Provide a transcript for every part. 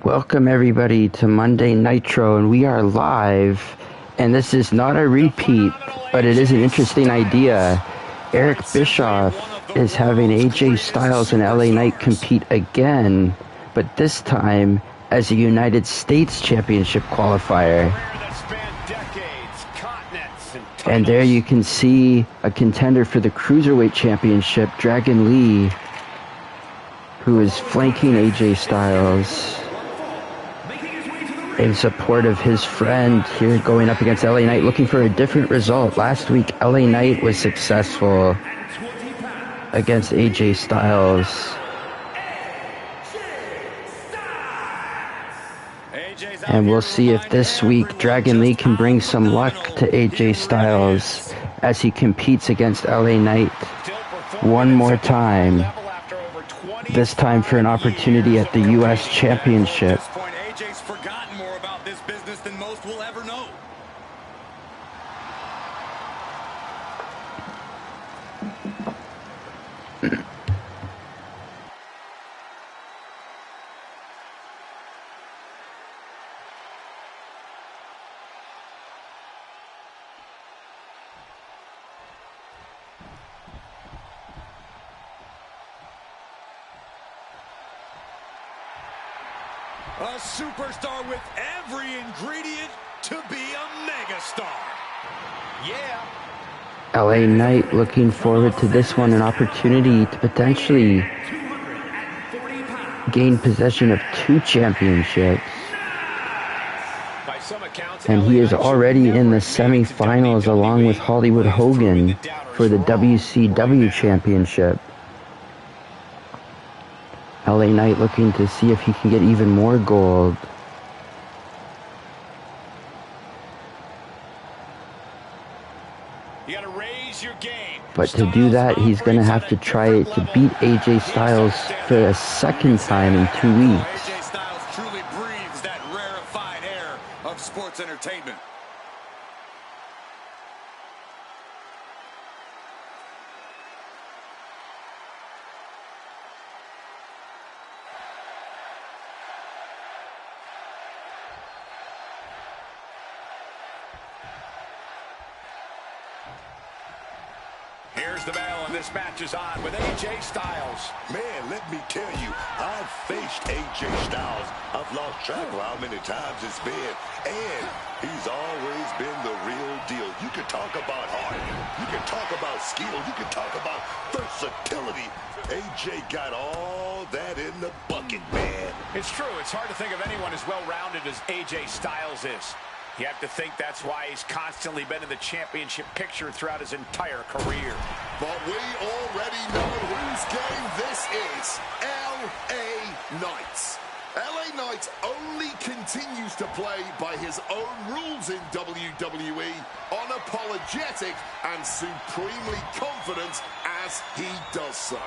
Welcome everybody to Monday Nitro, and we are live, and this is not a repeat, but it is an interesting idea. Eric Bischoff is having AJ Styles and LA Knight compete again, but this time as a United States Championship qualifier. And there you can see a contender for the Cruiserweight Championship, Dragon Lee, who is flanking AJ Styles in support of his friend here, going up against LA Knight, looking for a different result. Last week, LA Knight was successful against AJ Styles. And we'll see if this week Dragon Lee can bring some luck to AJ Styles as he competes against LA Knight one more time. This time for an opportunity at the U.S. Championship. AJ's forgotten more about this business than most will ever know. A superstar with every ingredient to be a megastar. Yeah. LA Knight looking forward to this one, an opportunity to potentially gain possession of 2 championships. And he is already in the semifinals along with Hollywood Hogan for the WCW Championship. LA Knight looking to see if he can get even more gold. You gotta raise your game. But to do that, he's going to have to try to beat AJ Styles for a second time in 2 weeks. AJ Styles truly breathes that rarefied air of sports entertainment. Here's the bell, and this match is on with AJ Styles. Man, let me tell you, I've faced AJ Styles. I've lost track of how many times it's been, and he's always been the real deal. You can talk about heart, you can talk about skill, you can talk about versatility. AJ got all that in the bucket, man. It's true. It's hard to think of anyone as well-rounded as AJ Styles is. You have to think that's why he's constantly been in the championship picture throughout his entire career. But we already know whose game this is. LA Knight. LA Knight only continues to play by his own rules in WWE, unapologetic and supremely confident as he does so.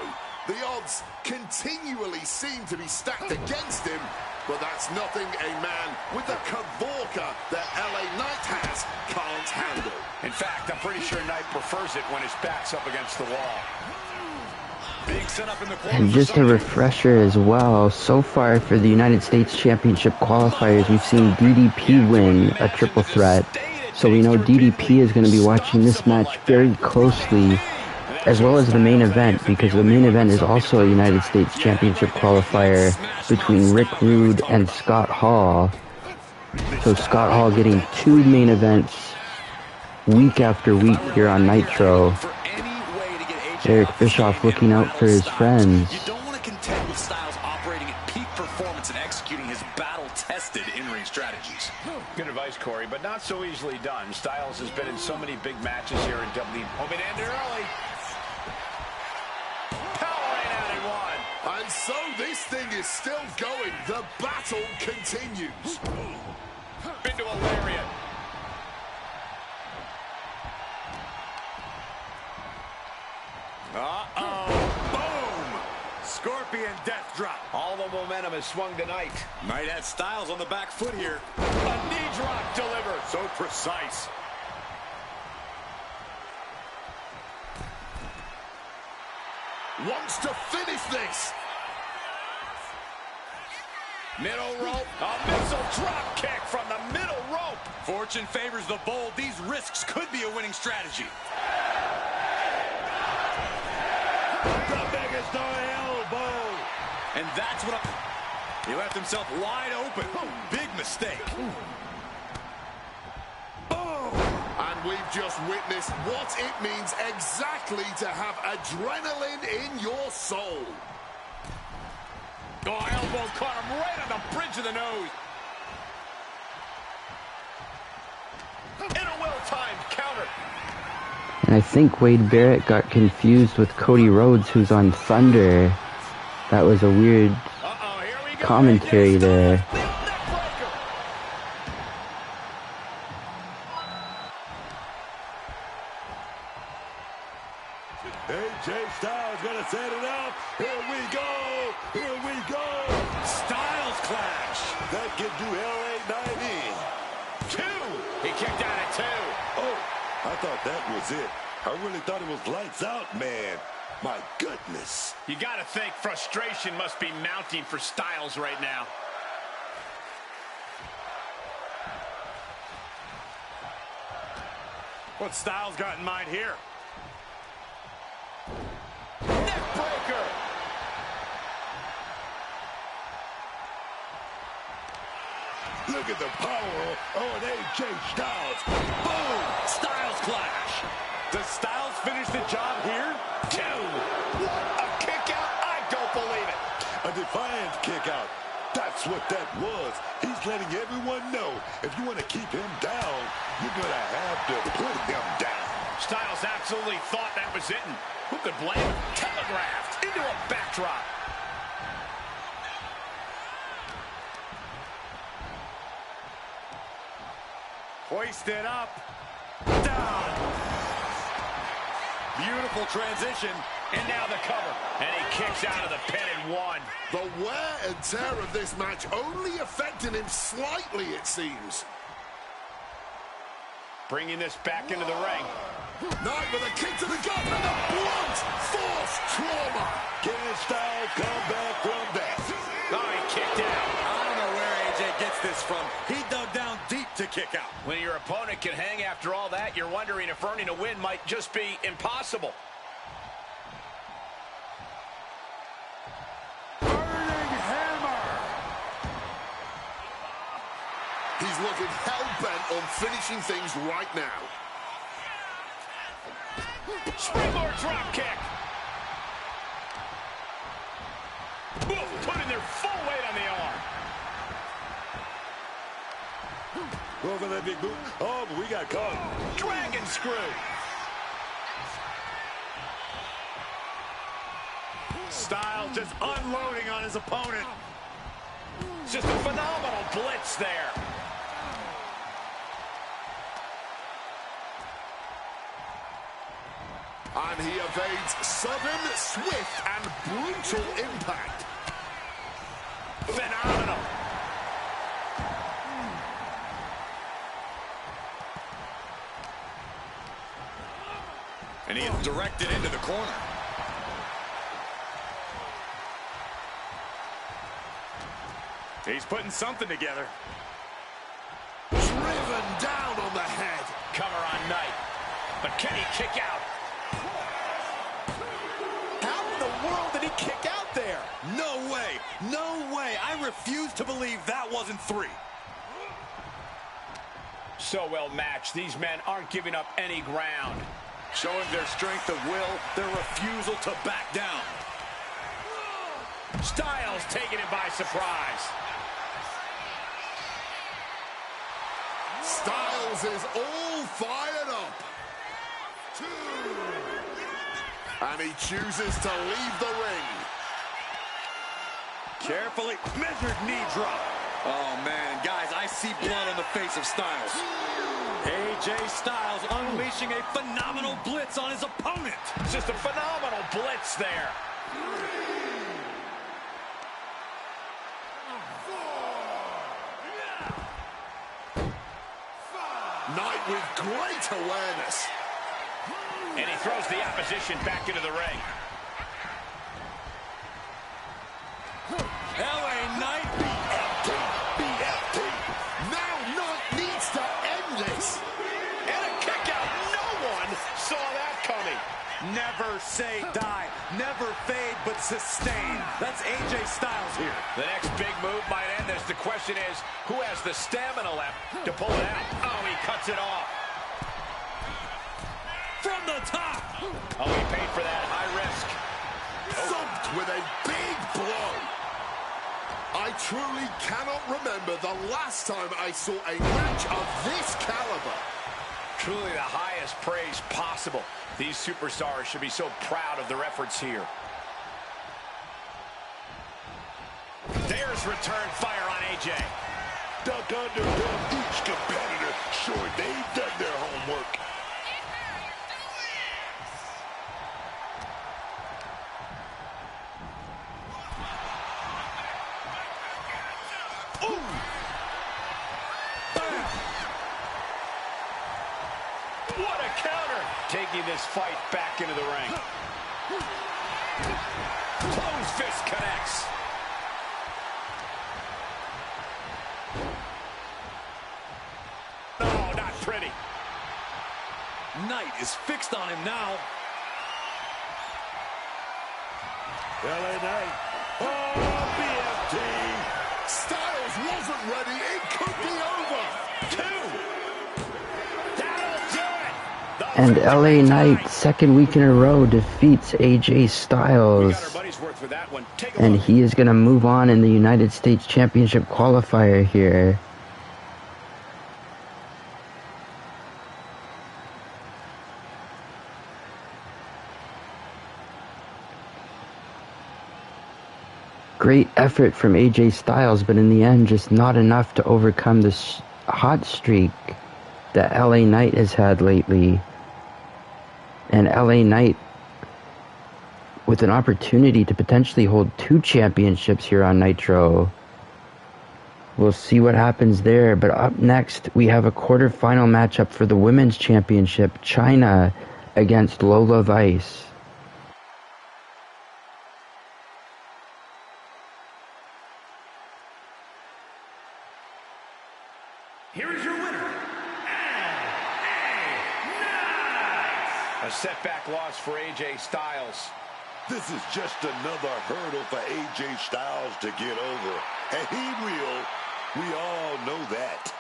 The odds continually seem to be stacked against him, but that's nothing a man with the cavorka that LA Knight has can't handle. In fact, I'm pretty sure Knight prefers it when his back's up against the wall. Being set up in the corner. And just a refresher as well, so far for the United States Championship qualifiers, we've seen DDP win a triple threat. So we know DDP is going to be watching this match very closely, as well as the main event, because the main event is also a United States Championship qualifier between Rick Rude and Scott Hall. So Scott Hall getting 2 main events week after week here on Nitro. Eric Bischoff looking out for his friends. You don't want to contend with Styles operating at peak performance and executing his battle-tested in-ring strategies. Good advice, Corey, but not so easily done. Styles has been in so many big matches here in WWE. Hoping to end it early. And so this thing is still going. The battle continues. Into a lariat. Uh-oh. Boom! Scorpion death drop. All the momentum has swung tonight. Knight has Styles on the back foot here. A knee drop delivered. So precise. Wants to finish this. Middle rope, a missile drop kick from the middle rope. Fortune favors the bold. These risks could be a winning strategy. The biggest elbow. And that's what he left himself wide open. Big mistake. And we've just witnessed what it means exactly to have adrenaline in your soul. Oh, elbow caught him right on the bridge of the nose. And a well-timed counter. And I think Wade Barrett got confused with Cody Rhodes, who's on Thunder. That was a weird commentary there. AJ Styles gonna set it up. Here we go. Here we go. Styles clash. That could do LA Knight in. 2. He kicked out at 2. Oh, I thought that was it. I really thought it was lights out, man. My goodness. You got to think frustration must be mounting for Styles right now. What Styles got in mind here? Neck breaker. Look at the power on AJ Styles. Boom! Styles clash. Does Styles finish the job here? 2. What a kick out. I don't believe it. A defiant kick out. That's what that was. He's letting everyone know if you want to keep him down, you're going to have to put him down. Styles absolutely thought that was it. And who could blame him? Telegraphed into a backdrop. Hoisted up. Down. Beautiful transition. And now the cover. And he kicks out of the pin and 1. The wear and tear of this match only affecting him slightly, it seems. Bringing this back into the ring. Knight with a kick to the gut and a blunt force trauma. Can Styles come back from that? Oh, he kicked out. I don't know where AJ gets this from. He dug down deep to kick out. When your opponent can hang after all that, you're wondering if earning a win might just be impossible. He's looking hell-bent on finishing things right now. Springboard drop kick. Oof, putting their full weight on the arm. Over that big boot. Oh, but we got caught. Dragon screw. Styles just unloading on his opponent. Just a phenomenal blitz there. And he evades sudden, swift, and brutal impact. Phenomenal. And he is directed into the corner. He's putting something together. Driven down on the head. Cover on Knight. But can he kick out? How in the world did he kick out there? No way. No way. I refuse to believe that wasn't 3. So well matched. These men aren't giving up any ground. Showing their strength of will, their refusal to back down. Styles taking him by surprise. Styles is all fired up. 2. And he chooses to leave the ring. Carefully measured knee drop. Oh, man, guys, I see blood on the face of Styles. AJ Styles unleashing a phenomenal blitz on his opponent. Just a phenomenal blitz there. Knight with great awareness. And he throws the opposition back into the ring. LA Knight, the coming. Never say die. Never fade, but sustain. That's AJ Styles here. The next big move might end this. The question is, who has the stamina left to pull it out? Oh, he cuts it off. From the top. Oh, he paid for that. High risk. Thumped with a big blow. I truly cannot remember the last time I saw a match of this caliber. Truly the highest praise possible. These superstars should be so proud of their efforts here. There's return fire on AJ. Duck under from each competitor. Sure, they've done their homework. What a counter! Taking this fight back into the ring. Close fist connects. No, not pretty. Knight is fixed on him now. LA Knight. Oh, BFT. Styles wasn't ready. It could be over. And LA Knight, second week in a row, defeats AJ Styles. And he is going to move on in the United States Championship qualifier here. Great effort from AJ Styles, but in the end, just not enough to overcome this hot streak that LA Knight has had lately. And LA Knight with an opportunity to potentially hold 2 championships here on Nitro. We'll see what happens there. But up next, we have a quarterfinal matchup for the Women's Championship. Chyna against Lola Vice. Here is your winner, A setback loss for AJ Styles. This is just another hurdle for AJ Styles to get over. And he will. We all know that.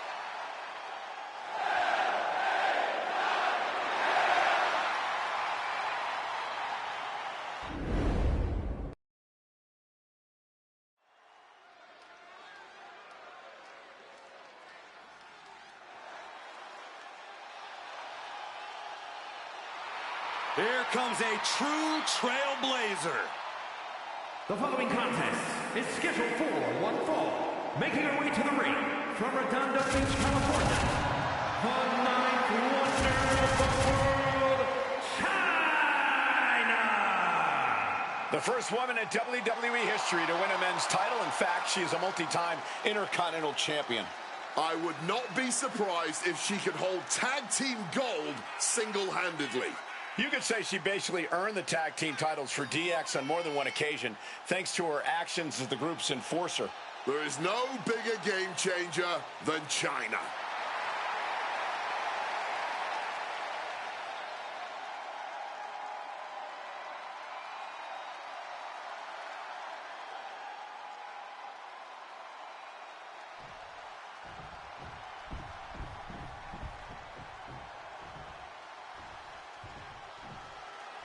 Here comes a true trailblazer. The following contest is scheduled for one fall. Making her way to the ring from Redondo Beach, California, the ninth wonder of the world, Chyna! The first woman in WWE history to win a men's title. In fact, she is a multi-time Intercontinental Champion. I would not be surprised if she could hold tag team gold single-handedly. You could say she basically earned the tag team titles for DX on more than one occasion, thanks to her actions as the group's enforcer. There is no bigger game changer than Chyna.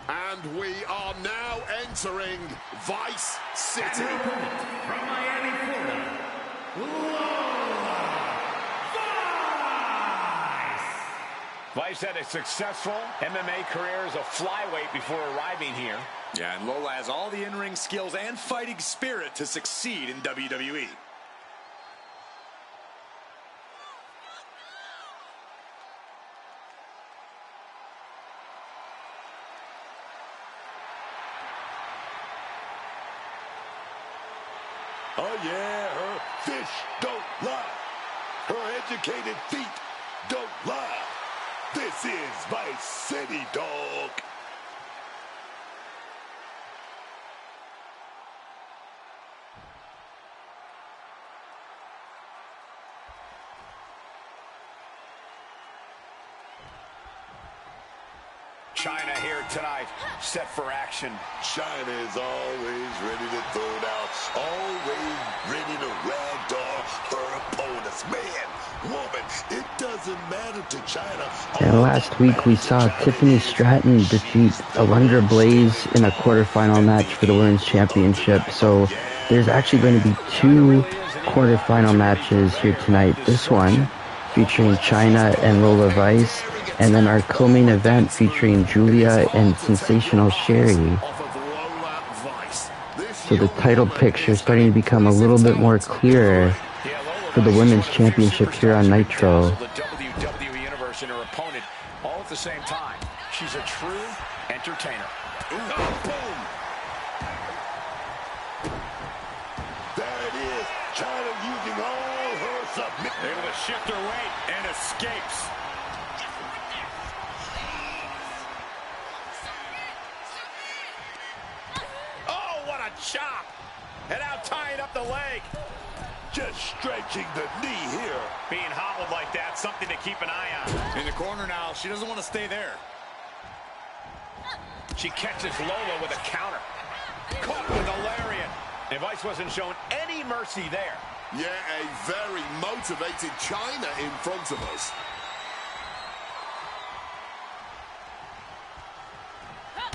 And we are now entering Vice City. And her opponent from Miami, Florida, Lola Vice! Vice had a successful MMA career as a flyweight before arriving here. Yeah, and Lola has all the in-ring skills and fighting spirit to succeed in WWE. Oh, yeah, her fish don't lie. Her educated feet don't lie. This is Vice City, dog. Chyna here tonight, set for action. Chyna is always ready to throw it out, always ready to ragdoll her opponents. Man, woman, it doesn't matter to Chyna. And last week we saw Tiffany Stratton defeat Alundra Blaze in a quarterfinal match for the Women's Championship. So there's actually going to be two quarterfinal matches here tonight. This one featuring Chyna and Lola Vice, and then our co-main event featuring Giulia and Sensational Sherri. So the title picture is starting to become a little bit more clearer for the Women's Championship here on Nitro. The WWE Universe and her opponent all at the same time. She's a true entertainer. Oh, boom! There it is. Chyna using all her submission. Able to shift her weight and escapes. Oh, what a chop! And now tying up the leg. Just stretching the knee here. Being hobbled like that, something to keep an eye on. In the corner now, she doesn't want to stay there. She catches Lola with a counter. Caught with a lariat. And Vice wasn't shown any mercy there. Yeah, a very motivated Chyna in front of us.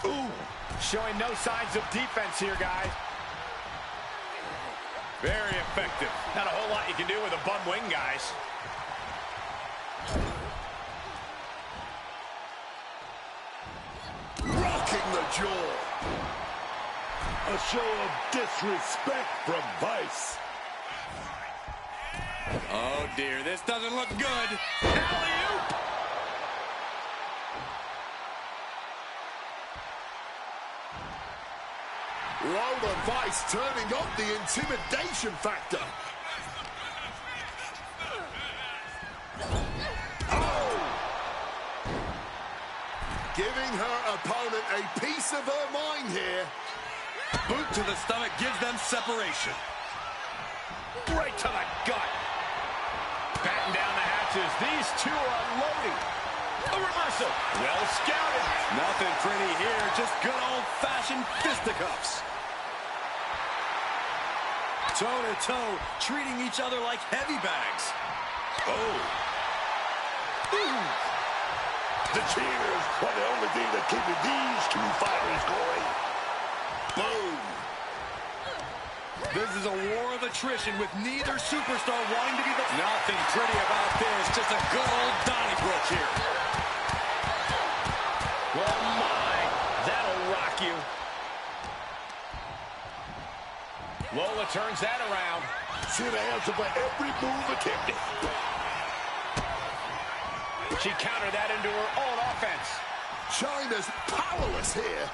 Ooh, showing no signs of defense here, guys. Very effective. Not a whole lot you can do with a bum wing, guys. Rocking the jaw. A show of disrespect from Vice. Oh, dear. This doesn't look good. Alley-oop. Lola Vice turning up the intimidation factor. Oh! Giving her opponent a piece of her mind here. Boot to the stomach gives them separation. Right to the gut. Batten down the hatches. These two are unloading. A reversal. Well scouted. Nothing pretty here. Just good old-fashioned fisticuffs. Toe-to-toe, treating each other like heavy bags. Oh. Ooh. The cheers are the only thing that keeping these two fighters going. Boom. This is a war of attrition with neither superstar wanting to be the... Nothing pretty about this. Just a good old Donnybrook here. Oh, my. That'll rock you. Lola turns that around. See the answer for every move attempted. She countered that into her own offense. Chyna's powerless here.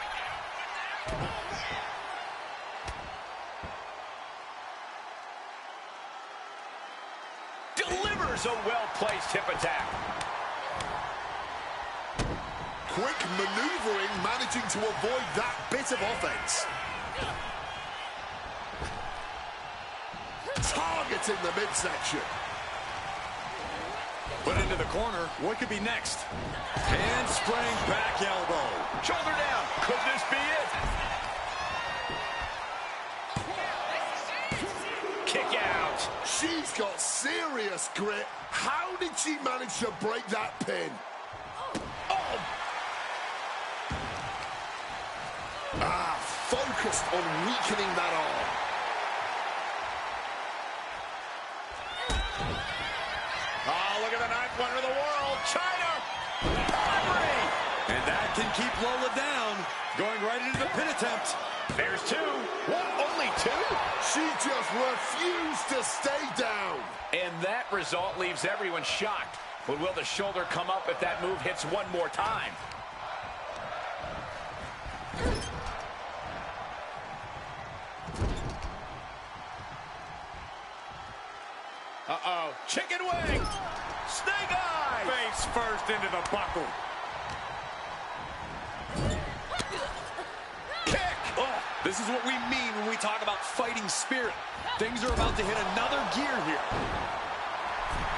Delivers a well-placed hip attack. Quick maneuvering, managing to avoid that bit of offense. Targeting the midsection. Put into the corner. What could be next? Handspring back elbow. Shoulder down. Could this be it? Kick out. She's got serious grit. How did she manage to break that pin? Oh. Focused on weakening that arm. Oh, look at the ninth wonder of the world. Chyna. Poverty. And that can keep Lola down. Going right into the pin attempt. There's two. What? Only two? She just refused to stay down. And that result leaves everyone shocked. But will the shoulder come up if that move hits one more time? Uh-oh. Chicken wing. Snake eye. Face first into the buckle. Kick. Oh, this is what we mean when we talk about fighting spirit. Things are about to hit another gear here.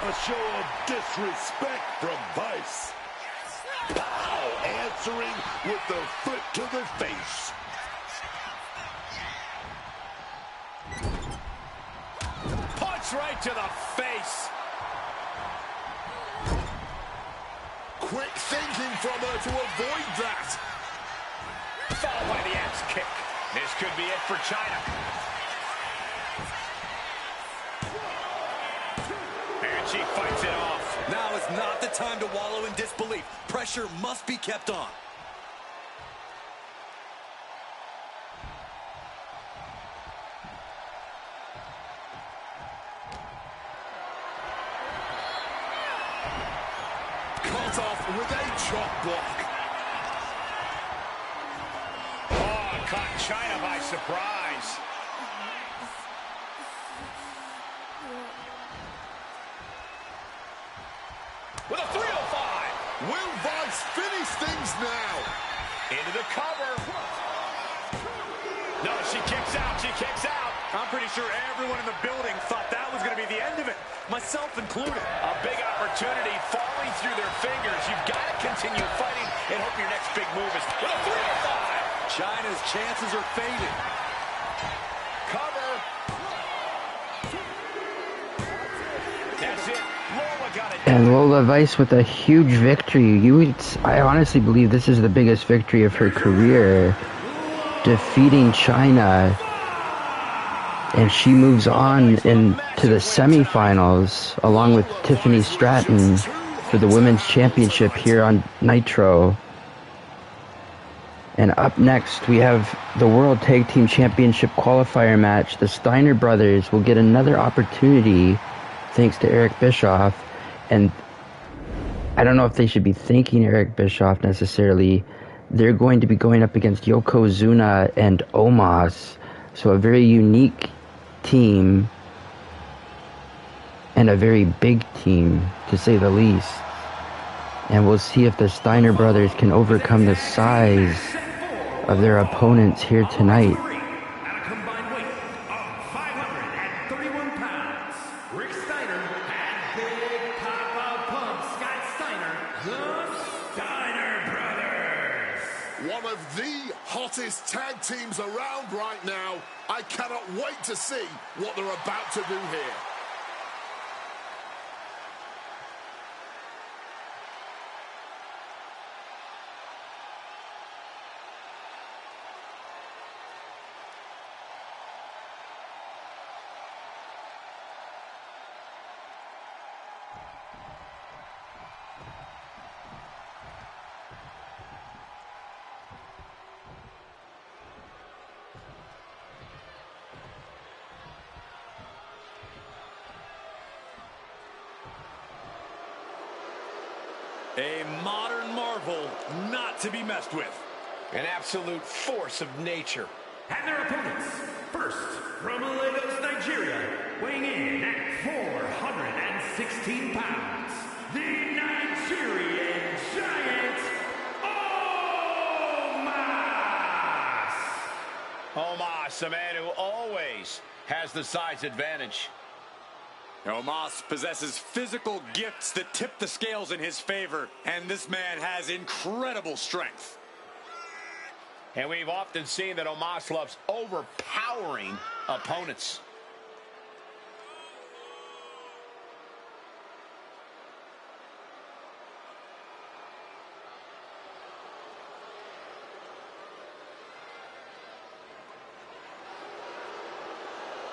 A show of disrespect from Vice. Pow! And answering with the foot to the face. Punch right to the face. Quick thinking from her to avoid that. Followed by the axe kick. This could be it for Chyna. And she fights it off. Now is not the time to wallow in disbelief. Pressure must be kept on. Cut off with a chop block. Oh, caught Chyna by surprise. With a 305. Will Vice finish things now? Into the cover. No, she kicks out. She kicks out. I'm pretty sure everyone in the building thought that was going to be the end of it, myself included. A big opportunity falling through their fingers. You've got to continue fighting and hope your next big move is with a 305. Chyna's chances are fading. Cover. That's it. Lola got it. And Lola Vice with a huge victory. I honestly believe this is the biggest victory of her career, defeating Chyna. And she moves on into the semifinals along with Tiffany Stratton for the Women's Championship here on Nitro. And up next, we have the World Tag Team Championship qualifier match. The Steiner brothers will get another opportunity thanks to Eric Bischoff. And I don't know if they should be thanking Eric Bischoff necessarily. They're going to be going up against Yokozuna and Omos. So a very unique team and a very big team, to say the least. And we'll see if the Steiner brothers can overcome the size of their opponents here tonight. At a combined weight of 531 pounds, Rick Steiner and Big Papa Pump Scott Steiner, the Steiner Brothers. One of the hottest tag teams around right now. I cannot wait to see what they're about to do here. A modern marvel not to be messed with. An absolute force of nature. And their opponents, first from Lagos, Nigeria, weighing in at 416 pounds, the Nigerian Giant, Omos! Omos, a man who always has the size advantage. Omos possesses physical gifts that tip the scales in his favor, and this man has incredible strength. And we've often seen that Omos loves overpowering opponents.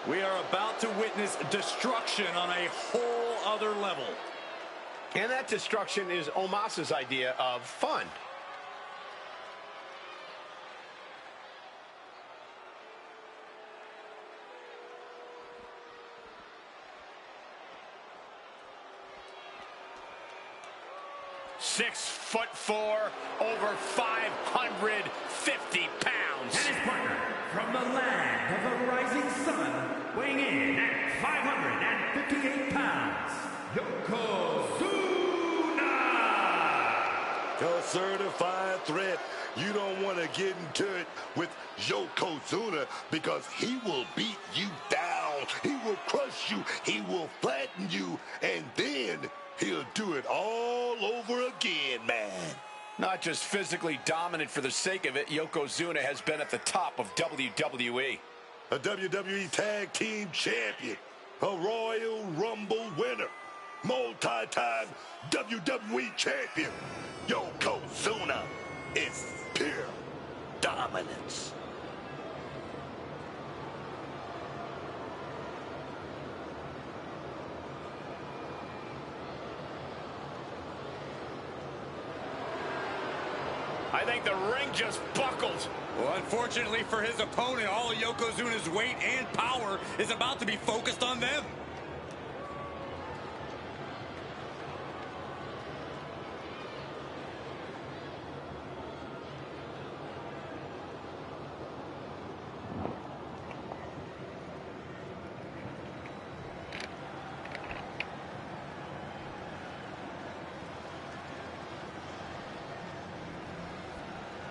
We are about to witness destruction on a whole other level. And that destruction is Omos's idea of fun. .6'4", over 550 pounds. And his partner from the land of the rising sun, weighing in at 558 pounds, Yokozuna! A certified threat. You don't want to get into it with Yokozuna because he will beat you down. He will crush you. He will flatten you. And then he'll do it all over again, man. Not just physically dominant for the sake of it, Yokozuna has been at the top of WWE. A WWE Tag Team Champion, a Royal Rumble winner, multi-time WWE Champion. Yokozuna is pure dominance. I think the ring just buckled. Well, unfortunately for his opponent, all of Yokozuna's weight and power is about to be focused on them.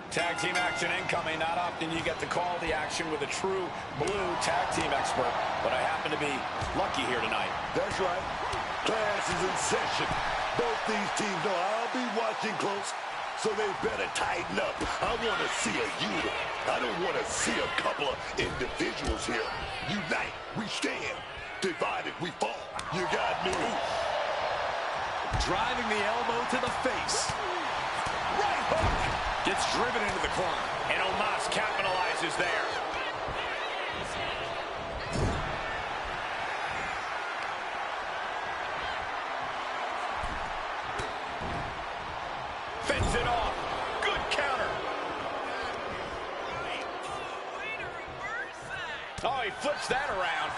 Tag team action incoming. Not often you get to call the action with a true blue tag team expert, but I happen to be lucky here tonight. That's right. Class is in session. Both these teams know I'll be watching close, so they better tighten up. I want to see a unit. I don't want to see a couple of individuals here. Unite, we stand. Divided, we fall. You got me. Driving the elbow to the face. Right hook. Gets driven into the corner. And Omos capitalizes there. Fends it off. Good counter. Oh, he flips that around.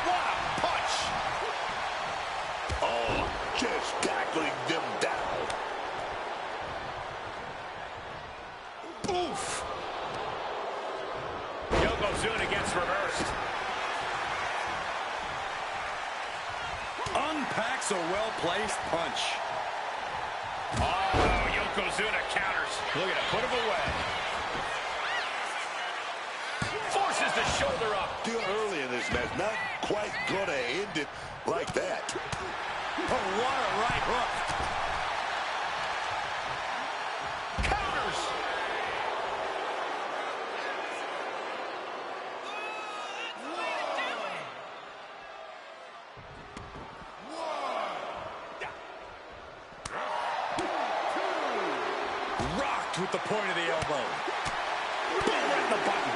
What a punch. Oh, just tackling them down. Oof. Yokozuna gets reversed. Unpacks a well-placed punch. Oh, Yokozuna counters. Look at him, put him away. Forces the shoulder up. Still early in this match, not quite gonna end it like that. Oh, what a right hook. Counters. Rocked with the point of the elbow. Boom, right in the button.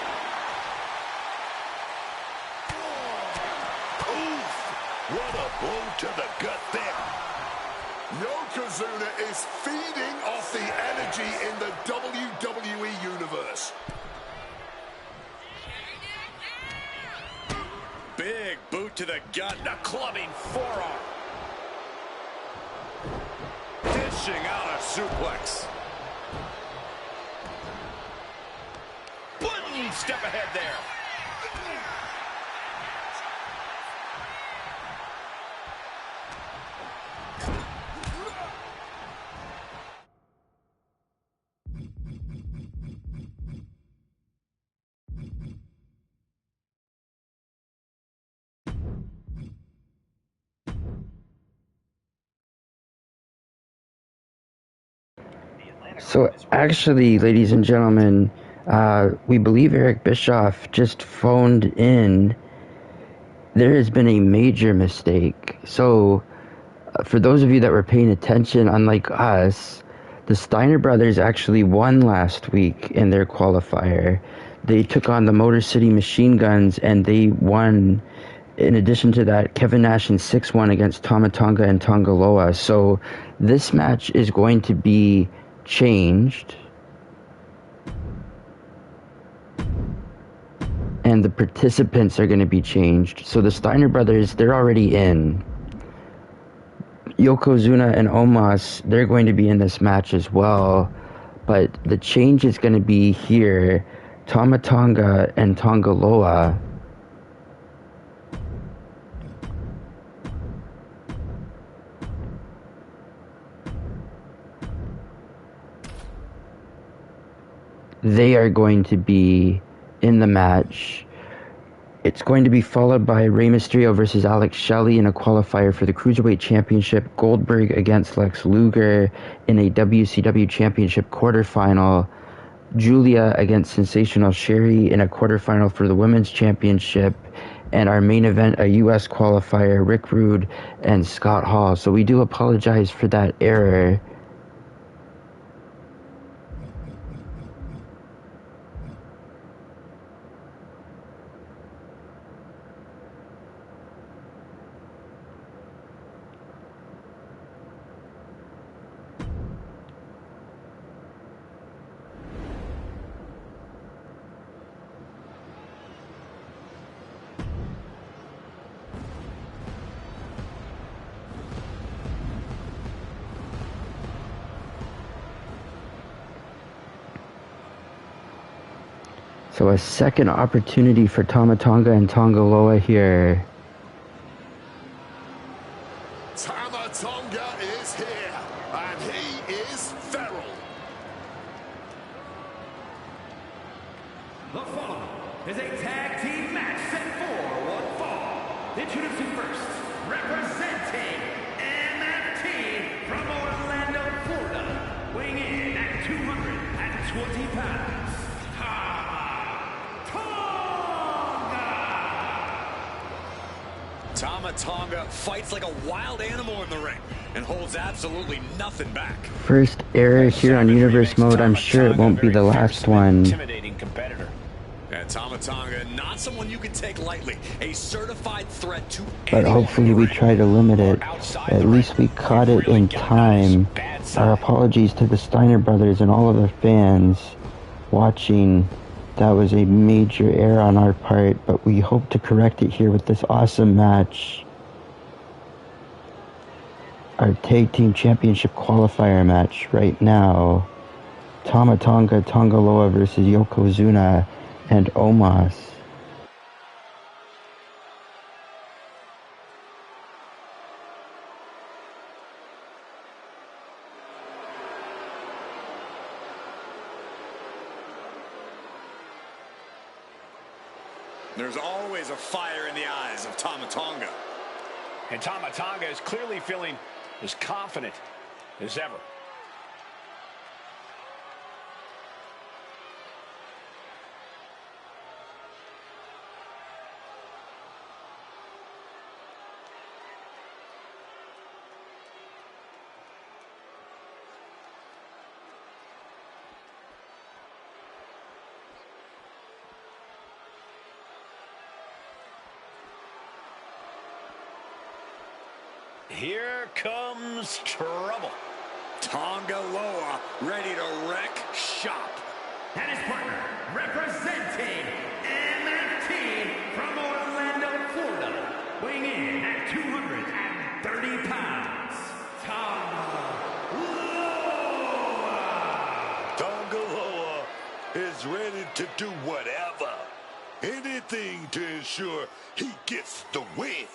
What a blow to the gut there. Yokozuna is feeding off the energy in the WWE Universe. Big boot to the gut. The clubbing forearm. Dishing out a suplex. One step ahead there. So actually, ladies and gentlemen, we believe Eric Bischoff just phoned in. There has been a major mistake. So for those of you that were paying attention, unlike us, the Steiner brothers actually won last week in their qualifier. They took on the Motor City Machine Guns, and they won. In addition to that, Kevin Nash in 6-1 against Tama Tonga and Tongaloa. So this match is going to be changed. And the participants are going to be changed. So the Steiner brothers, they're already in. Yokozuna and Omos, they're going to be in this match as well. But the change is going to be here. Tama Tonga and Tongaloa. They are going to be in the match. It's going to be followed by Rey Mysterio versus Alex Shelley in a qualifier for the Cruiserweight Championship, Goldberg against Lex Luger in a WCW Championship quarterfinal, Giulia against Sensational Sherri in a quarterfinal for the Women's Championship, and our main event, a U.S. qualifier, Rick Rude and Scott Hall. So we do apologize for that error. So a second opportunity for Tama Tonga and Tonga Loa here. Tama Tonga is here, and he is feral. The following is a tag team match set for one fall. Introducing first, representing MFT from Orlando, Florida, weighing in at 220 pounds. Tama Tonga fights like a wild animal in the ring and holds absolutely nothing back. First error here on Universe Mode. I'm sure it won't be the last one. Intimidating competitor. And Tama Tonga, not someone you can take lightly. A certified threat to But hopefully we try to limit it. At least we caught it in time. Our apologies to the Steiner brothers and all of the fans watching. That was a major error on our part, but we hope to correct it here with this awesome match. Our Tag Team Championship qualifier match right now. Tama Tonga, Tonga Loa versus Yokozuna and Omos. There's always a fire in the eyes of Tama Tonga. And Tama Tonga is clearly feeling as confident as ever. Here comes trouble. Tonga Loa ready to wreck shop. And his partner, representing MFT from Orlando, Florida, weighing in at 230 pounds, Tonga Loa. Tonga Loa is ready to do whatever. Anything to ensure he gets the win.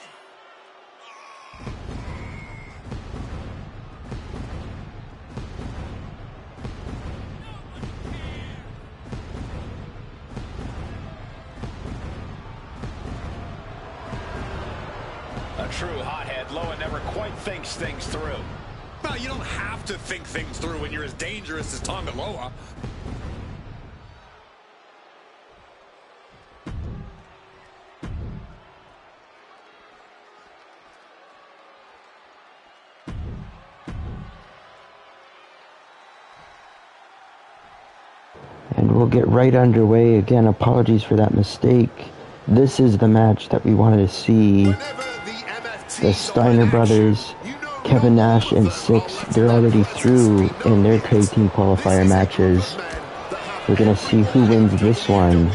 A true hothead, Loa never quite thinks things through. Well, you don't have to think things through when you're as dangerous as Tonga Loa. And we'll get right underway. Again, apologies for that mistake. This is the match that we wanted to see. The Steiner brothers, Kevin Nash and Six, they're already through in their tag team qualifier matches. We're going to see who wins this one.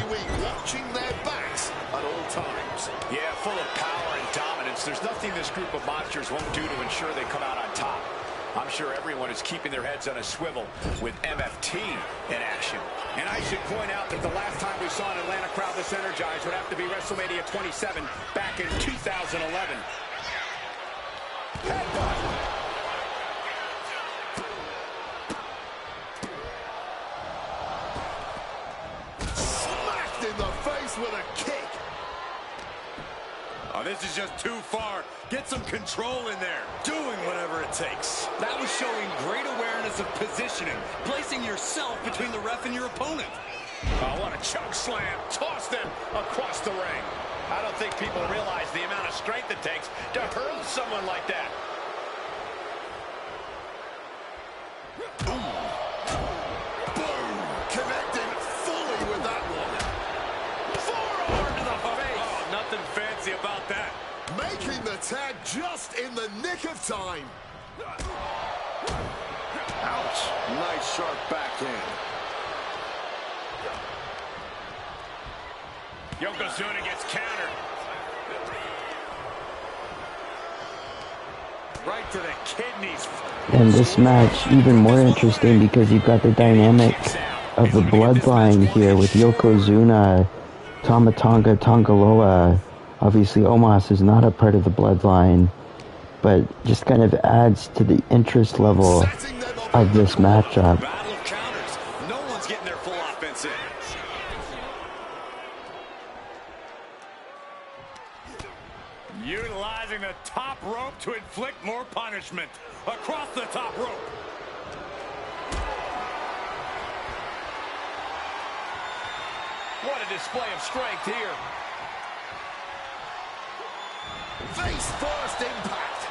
Yeah, full of power and dominance. There's nothing this group of monsters won't do to ensure they come out on top. I'm sure everyone is keeping their heads on a swivel with MFT in action. And I should point out that the last time we saw an Atlanta crowd this energized would have to be WrestleMania 27 back in 2011. Headbutt. Smacked in the face with a kick. Oh, this is just too far. Get some control in there. Doing whatever it takes. That was showing great awareness of positioning, placing yourself between the ref and your opponent. Oh, what a choke slam. Tossed him across the ring. I don't think people realize the amount of strength it takes to hurl someone like that. Boom! Connecting fully with that one. Forearm to the face. Oh, nothing fancy about that. Making the tag just in the nick of time. Ouch. Nice sharp backhand. Yokozuna gets countered. Right to the kidneys. And this match even more interesting because you've got the dynamic of the bloodline here with Yokozuna, Tama Tonga, Tonga Loa. Obviously, Omos is not a part of the bloodline, but just kind of adds to the interest level of this matchup. Battle of counters. No one's getting their full offense in. Utilizing the top rope to inflict more punishment. Across the top rope. What a display of strength here. Face first impact.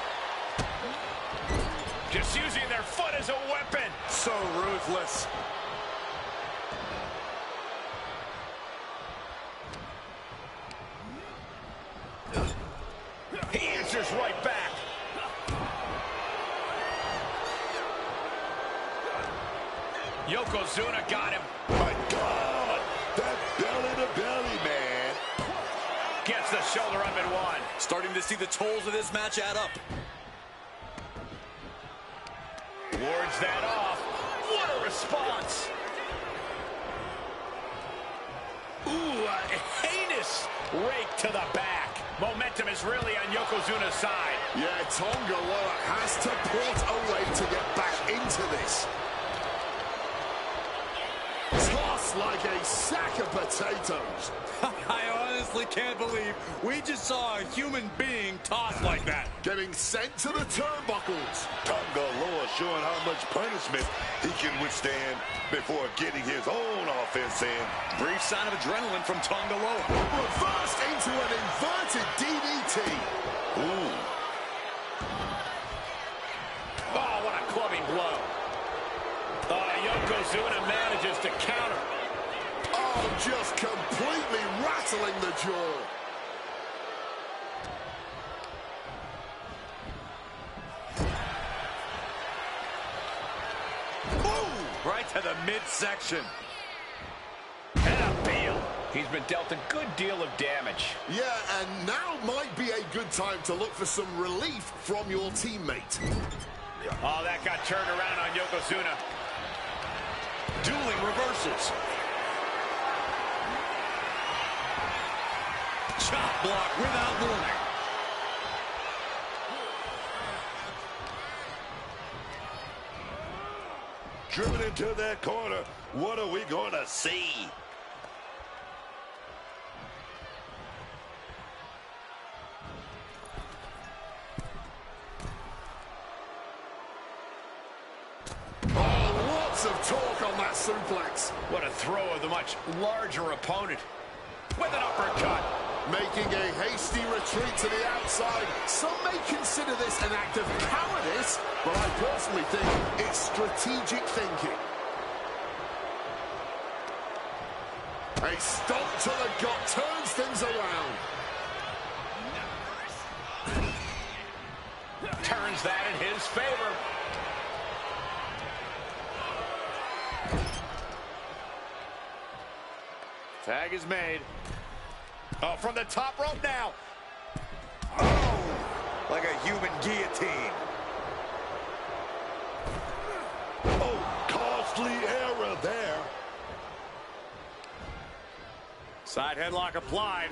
Just using their foot as a weapon. So ruthless. He answers right back. Yokozuna got him. My God, that belly-to-belly, man. Gets the shoulder up and one. Starting to see the tolls of this match add up. Wards that off. What a response. Ooh, a heinous rake to the back. Momentum is really on Yokozuna's side. Yeah, Tonga Loa has to port a way to get back into this. Tossed like a sack of potatoes. I honestly can't believe we just saw a human being tossed like that. Getting sent to the turnbuckles. Tonga Loa showing how much punishment he can withstand before getting his own offense in. Brief sign of adrenaline from Tonga Loa. Reversed into an inverted DDT. Ooh. Oh, what a clubbing blow. Yokozuna manages to counter. Oh, just completely rattling the jaw. Ooh, right to the midsection. And a peel. He's been dealt a good deal of damage. Yeah, and now might be a good time to look for some relief from your teammate. Oh, that got turned around on Yokozuna. Dueling reverses. Chop block without warning. Driven into that corner. What are we going to see? Of torque on that suplex. What a throw of the much larger opponent. With an uppercut. Making a hasty retreat to the outside. Some may consider this an act of cowardice, but I personally think it's strategic thinking. A stomp to the gut turns things around. Turns that in his favor. Tag is made. Oh, from the top rope now. Oh, like a human guillotine. Oh, costly error there. Side headlock applied.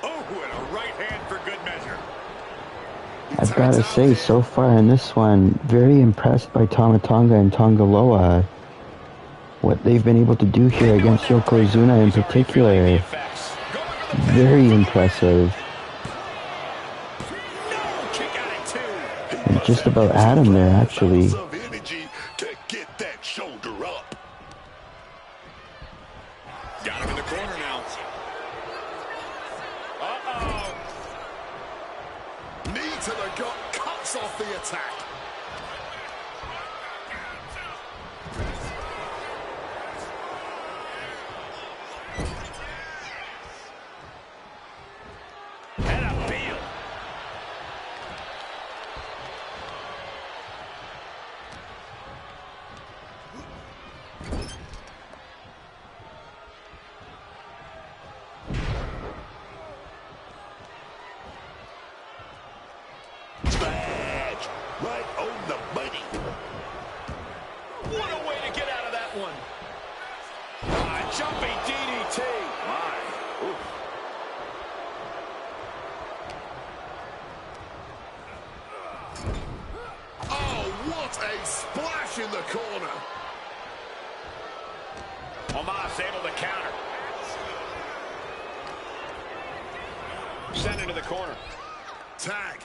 Oh, and a right hand for good measure. I've got to say, so far in this one, very impressed by Tama Tonga and Tonga Loa. What they've been able to do here against Yokozuna in particular. Very impressive. just about had him there, actually. Got him in the corner now. Uh-oh. Knee to the gut, cuts off the attack. And a peel. Right on the money. What a way to get out of that one. Jumping DDT. My. Oof. Oh, what a splash in the corner. Omos able to counter. Sent into the corner. Tag.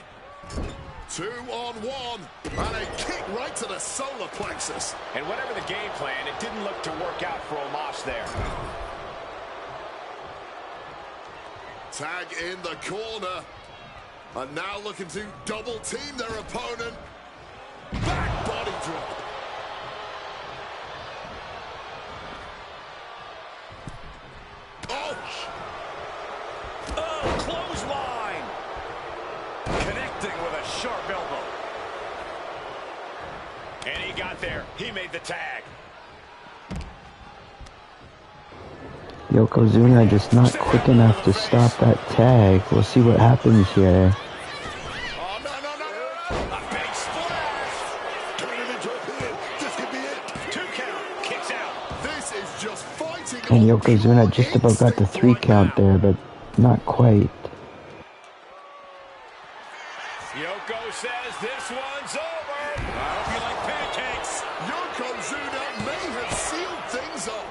2-on-1. And a kick right to the solar plexus. And whatever the game plan, it didn't look to work out for Omos there. Tag in the corner. And now looking to double team their opponent. Back body drop. Ouch. Oh, clothesline. Connecting with a sharp elbow. And he got there. He made the tag. Yokozuna just not quick enough to stop that tag. We'll see what happens here. Oh, no, no, no, no, no. A big splash. Turn it into a pin. This could be it. 2 count. Kicks out. This is just fighting. And on Yokozuna pure just about got the instinct 3 right count now. there, but not quite. Yoko says this one's over. I hope you like pancakes. Yokozuna may have sealed things up.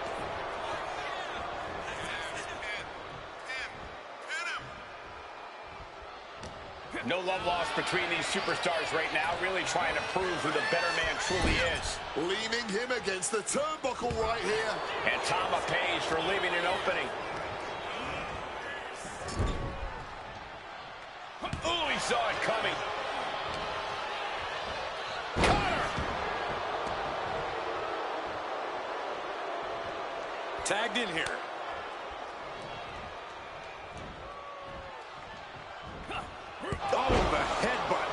No love lost between these superstars right now, really trying to prove who the better man truly is. Leaning him against the turnbuckle right here. And Tama pays for leaving an opening. Oh, he saw it coming. Cutter! Tagged in here. Oh, the headbutt.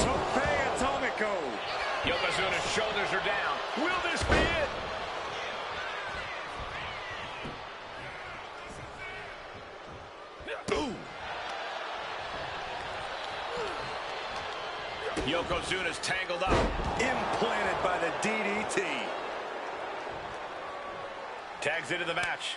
Tope Atomico. Yokozuna's shoulders are down. Will this be it? Ooh. Yokozuna's tangled up. Implanted by the DDT. Tags into the match.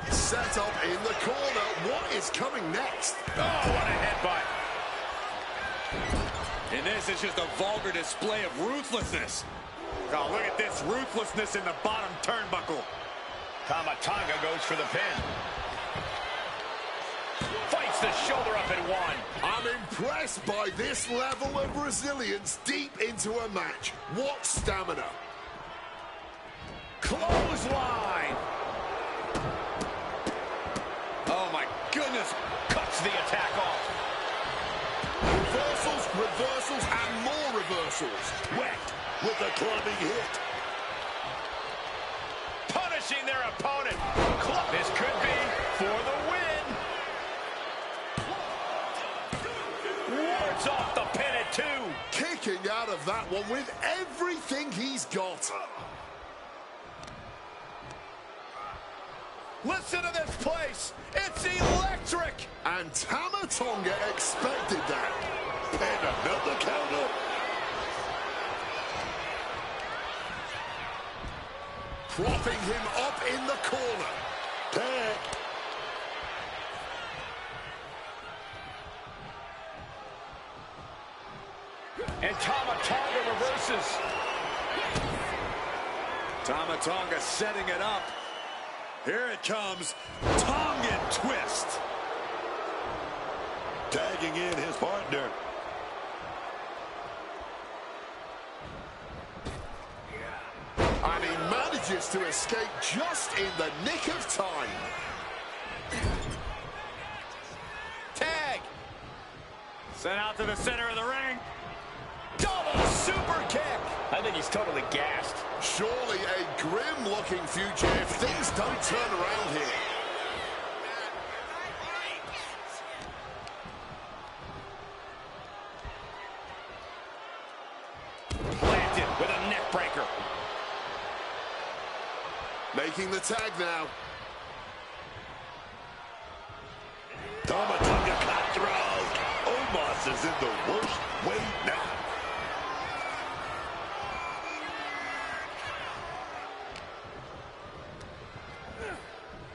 Set up in the corner. What is coming next? Oh, what a headbutt. And this is just a vulgar display of ruthlessness. Oh, look at this ruthlessness in the bottom turnbuckle. Tama Tonga goes for the pin. Fights the shoulder up at 1. I'm impressed by this level of resilience deep into a match. What stamina. Clothesline. Oh, my goodness. Cuts the attack off. Reversals, reversals, and more reversals. Whacked with a clubbing hit. Punishing their opponent. This could be for the win. Wards off the pin at 2. Kicking out of that one with everything he's got. Listen to this place. It's electric. And Tama Tonga expected that. And another counter. Propping him up in the corner. Tag. Tama Tonga setting it up. Here it comes. Tongan twist. Tagging in his partner. And he manages to escape just in the nick of time. Tag. Sent out to the center of the ring. Double super kick. I think he's totally gassed. Surely a grim-looking future if things don't turn around here. Planted with a neck breaker. Making the tag now. Tama Tonga cutthroat. Omos is in the worst way now.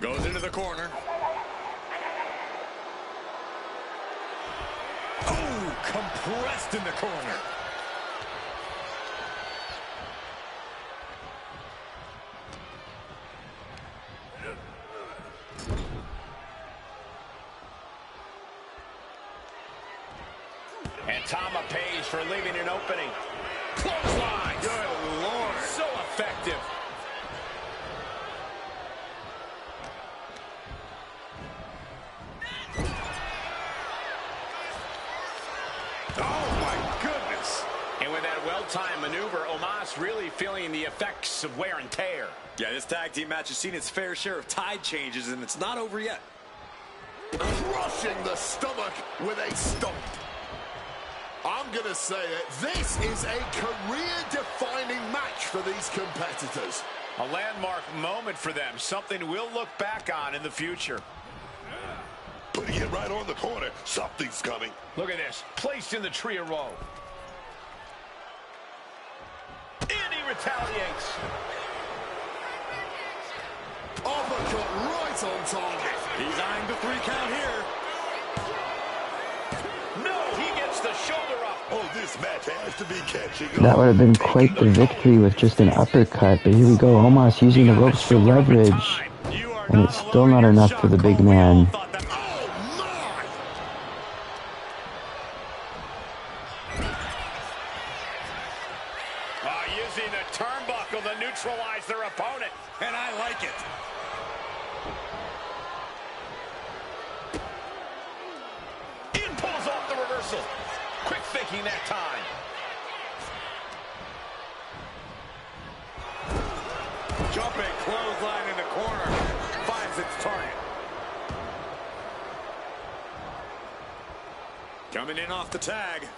Goes into the corner. Oh, compressed in the corner. And Tama pays for leaving an opening. Clothesline. Good Lord. So effective. Oh, my goodness. And with that well-timed maneuver, Omos really feeling the effects of wear and tear. Yeah, this tag team match has seen its fair share of tide changes, and it's not over yet. Crushing the stomach with a stomp. I'm going to say it, this is a career-defining match for these competitors. A landmark moment for them, something we'll look back on in the future. Putting it right on the corner. Something's coming. Look at this, placed in the tree of woe. And he retaliates. Uppercut right on target. He's eyeing the 3 count here. No, he gets the shoulder up. Oh, this match has to be catching That up. would have been quite the victory with just an uppercut, but here we go, Omos using the ropes for leverage, and it's still not enough for the big man. Using the turnbuckle to neutralize their opponent. And I like it. In pulls off the reversal. Quick thinking that time. Jumping clothesline in the corner. Finds its target. Coming in off the tag.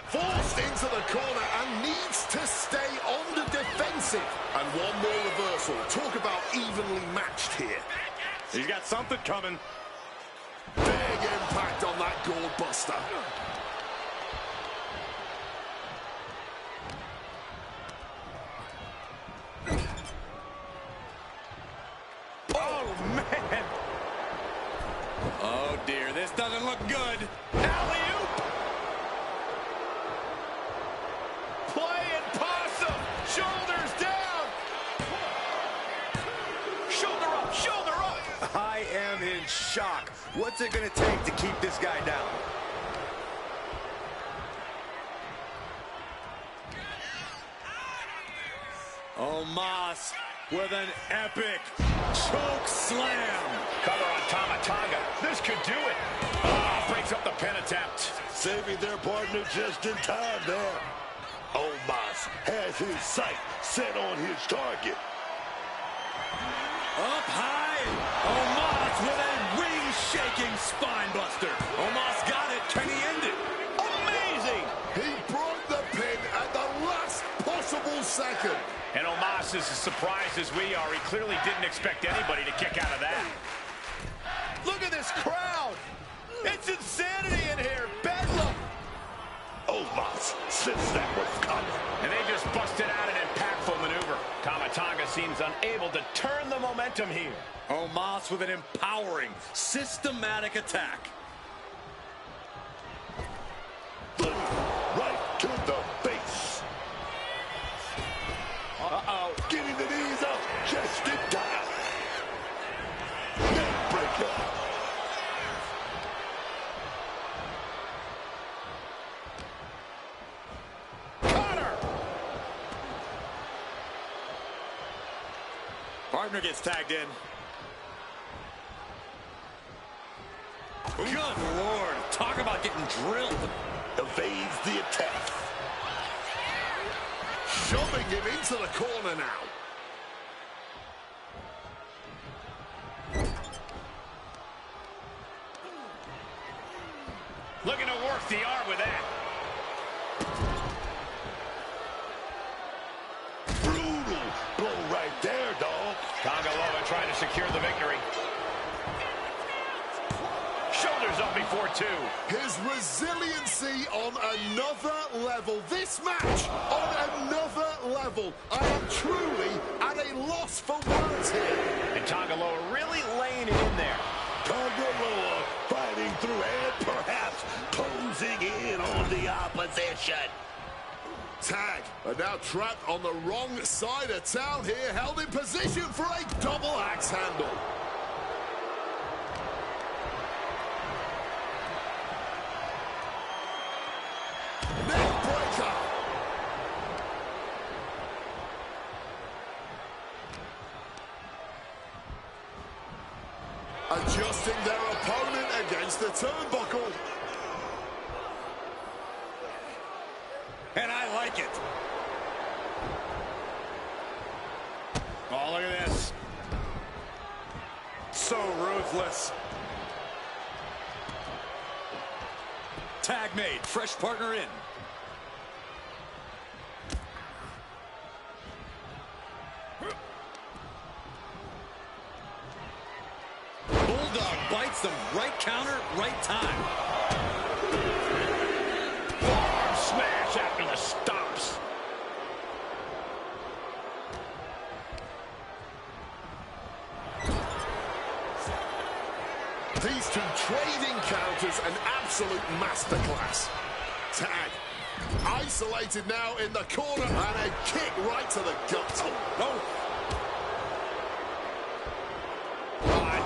Forced into the corner and needs to stay on the defensive. And one more reversal. Talk about evenly matched here. He's got something coming. Big impact on that gourd buster. Oh, man. Oh, dear. This doesn't look good. Alley-oop. Playing possum. Shoulders down. Shoulder up. Shoulder up. I am in shock. What's it going to take to keep this guy down? Omos with an epic choke slam. Cover on Tama Tonga. This could do it. Oh, breaks up the pin attempt. Saving their partner just in time there. Omos has his sight set on his target. Up high. Omos with a ring-shaking spine buster. Omos got it. Can he end it? Amazing. He broke the pin at the last possible second. And Omos is as surprised as we are. He clearly didn't expect anybody to kick out of that. Look at this crowd. It's insanity in here. Bedlam. Omos, since that was coming. And they just busted out an impactful maneuver. Tama Tonga seems unable to turn the momentum here. Omos with an empowering, systematic attack. partner gets tagged in. Good Lord. Talk about getting drilled. Evades the attack. Shoving him into the corner now. Looking to work the arm with that. Brutal blow right there, dog. Lola trying to secure the victory. Shoulders up before two. His resiliency on another level. This match on another level. I am truly at a loss for words here. And Lola really laying it in there. Lola fighting through and perhaps closing in on the opposition. Tag are now trapped on the wrong side of town here, held in position for a double axe handle. Neck breaker. Adjusting their opponent against the turnbuckle. And I like it. Oh, look at this. So ruthless. Tag made. Fresh partner in. Bulldog bites them. Right counter, right time. Arm smash after the stops. These two trading counters, an absolute masterclass. Tag isolated now in the corner and a kick right to the gut. No.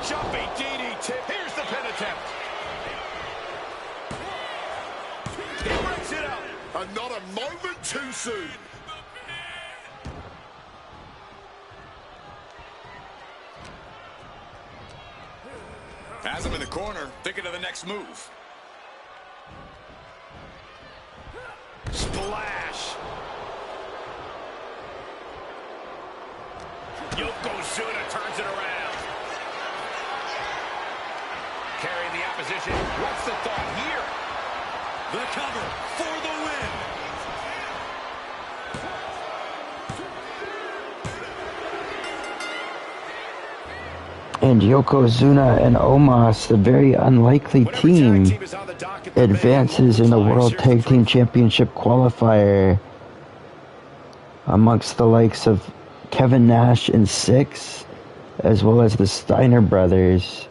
Jumping DDT. Here's the pin attempt. He breaks it up. And not a moment too soon. Has him in the corner, thinking of the next move. Splash. Yokozuna turns it around. Carrying the opposition. What's the thought here? The cover for the win. And Yokozuna and Omos, the very unlikely team, advances in the World Tag Team Championship qualifier amongst the likes of Kevin Nash and Syxx, as well as the Steiner brothers.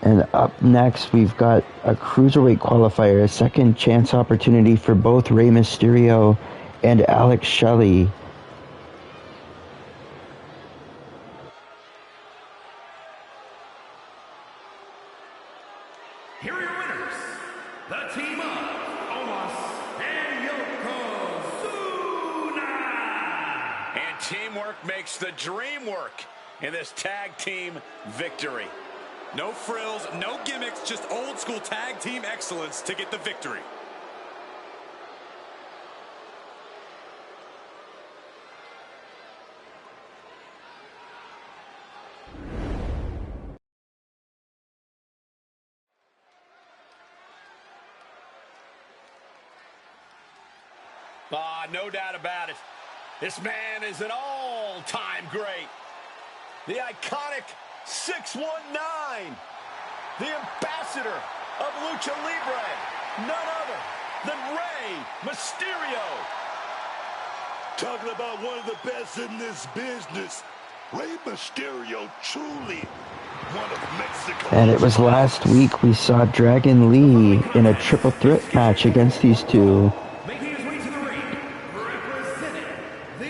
And up next, we've got a Cruiserweight qualifier, a second chance opportunity for both Rey Mysterio and Alex Shelley. Here are your winners, the team of Omos and Yokozuna. And teamwork makes the dream work in this tag team victory. No frills, no gimmicks, just old school tag team excellence to get the victory. No doubt about it. This man is an all-time great. The iconic 619. The ambassador of Lucha Libre. None other than Rey Mysterio. Talking about one of the best in this business. Rey Mysterio, truly one of Mexico. And it was last week we saw Dragon Lee in a triple threat match against these two. Making his way to the ring, representing the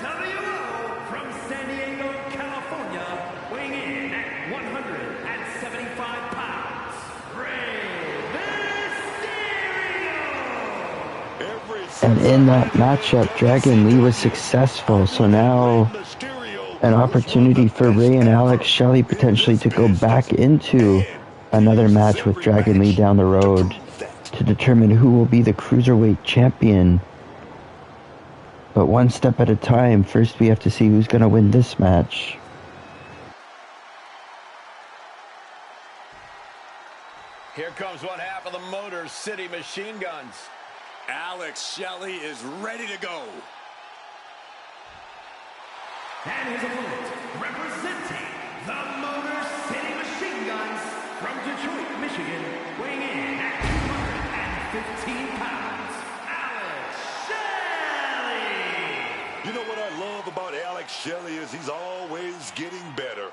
LWO from San Diego, California, weighing in at 175 pounds, Rey Mysterio! Every And in that matchup, Dragon Lee was successful. So now an opportunity for Ray and Alex Shelley potentially to go back into another match with Dragon Lee down the road to determine who will be the Cruiserweight champion. But one step at a time. First we have to see who's going to win this match. Here comes one half of the Motor City Machine Guns. Alex Shelley is ready to go. And his opponent, representing the Motor City Machine Guns from Detroit, Michigan, weighing in at 215 pounds, Alex Shelley! You know what I love about Alex Shelley is he's always getting better.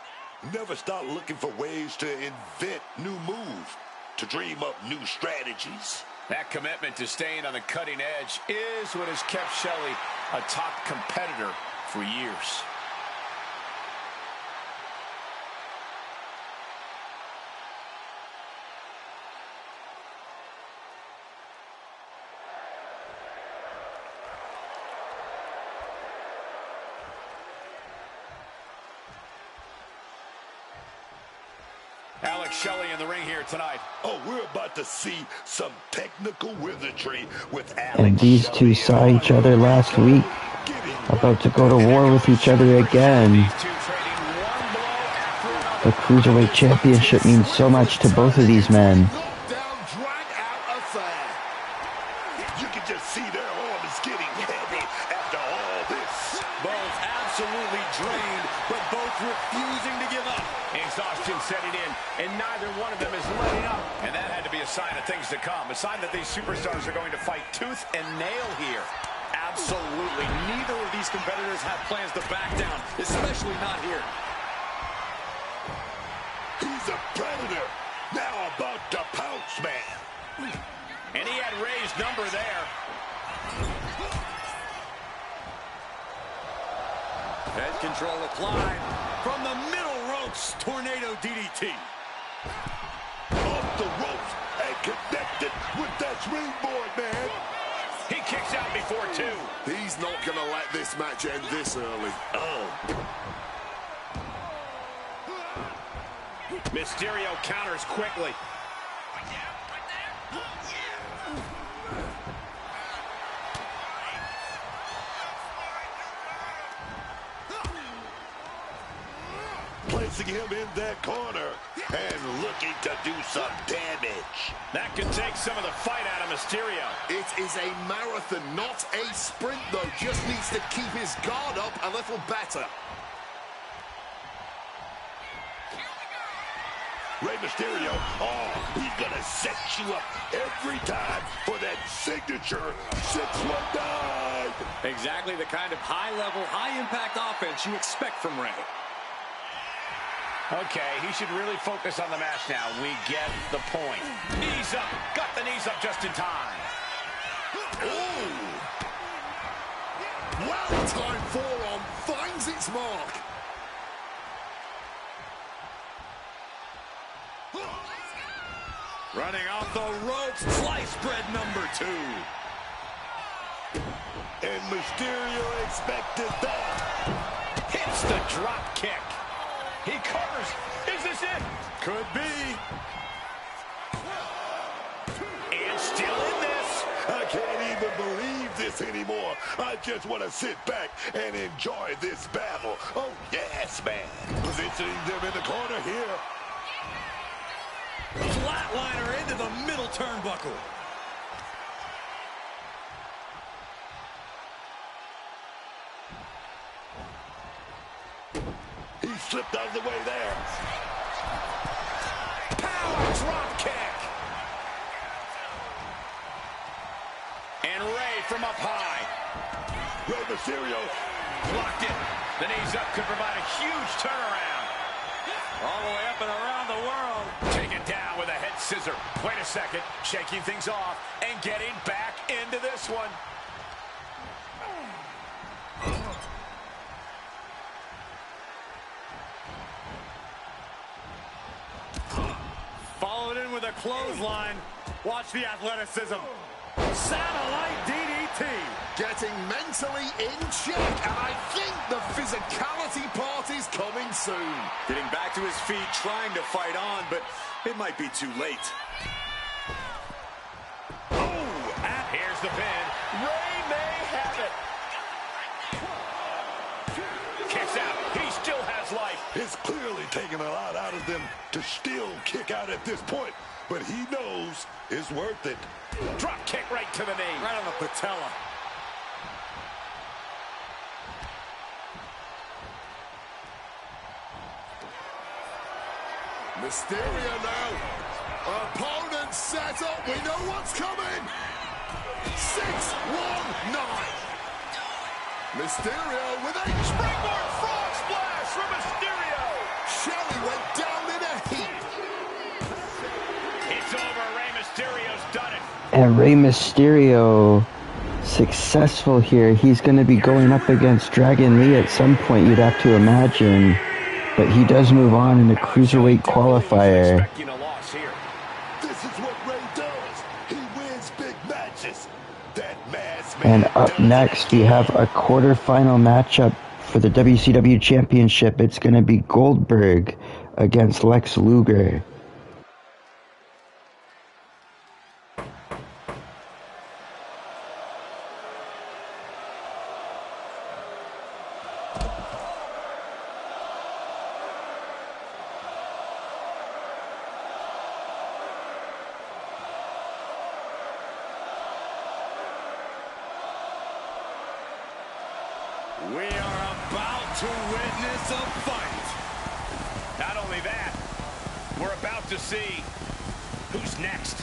Never stop looking for ways to invent new moves, to dream up new strategies. That commitment to staying on the cutting edge is what has kept Shelley a top competitor for years. Alex Shelley in the ring here tonight. Oh, we're about to see some technical wizardry with Alex. And these two saw each other last week, about to go to war with each other again. The Cruiserweight Championship means so much to both of these men. You can just see their arms getting heavy after all this. Both absolutely drained, but both refusing to give up. Exhaustion setting in, and neither one of them is letting up. And that had to be a sign of things to come, a sign that these superstars are going to fight tooth and nail here. Absolutely. Neither of these competitors have plans to back down, especially not here. He's a predator, now about to pounce, man. And he had Ray's number there. Head control applied from the middle ropes. Tornado DDT. Off the ropes and connected with that springboard, man. He kicks out before two. He's not going to let this match end this early. Mysterio counters quickly. Placing him in that corner and looking to do some damage. That could take some of the fight out of Mysterio. It is a marathon, not a sprint, though. Just needs to keep his guard up a little better. Rey Mysterio, he's gonna set you up every time for that signature 619. Exactly the kind of high-level, high-impact offense you expect from Rey. Okay, he should really focus on the match now. We get the point. Knees up. Got the knees up just in time. Ooh. Well-timed forearm finds its mark. Running off the ropes, slice bread number 2. And Mysterio expected that. Hits the drop kick. He covers. Is this it? Could be. And still in this. I can't even believe this anymore. I just want to sit back and enjoy this battle. Oh, yes, man. Positioning them in the corner here. Flatliner into the middle turnbuckle. He slipped out of the way there. Power drop kick. And Rey from up high. Rey Mysterio Blocked it. The knees up could provide a huge turnaround. All the way up and around the world. Taken down with a head scissor. Wait a second. Shaking things off and getting back into this one. Followed in with a clothesline. Watch the athleticism. Satellite DDT. Getting mentally in check, and I think the physicality part is coming soon. Getting back to his feet, trying to fight on, but it might be too late. Here's the pin. Ray may have it. Kicks out. He still has life. It's clearly taking a lot out of them to still kick out at this point, but he knows it's worth it. Drop kick right to the knee. Right on the patella. Mysterio now. Opponent set up. We know what's coming. 6-1-9. Mysterio with a springboard frog splash from Mysterio. Sherri went down in a heap. It's over. Rey Mysterio's done it. And Rey Mysterio successful here. He's going to be going up against Dragon Lee at some point, you'd have to imagine. But he does move on in the Cruiserweight qualifier. This is what Ray does. He wins big matches. That masked man. And up next, we have a quarterfinal matchup for the WCW Championship. It's going to be Goldberg against Lex Luger. We are about to witness a fight. Not only that, we're about to see who's next.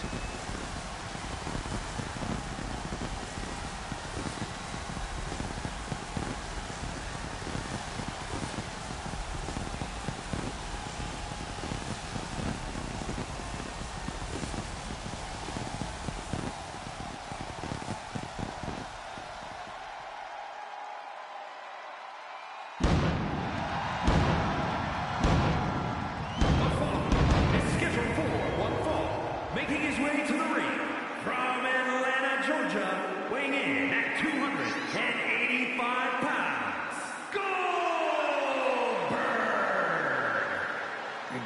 Making his way to the ring from Atlanta, Georgia, weighing in at 285 pounds, Goldberg!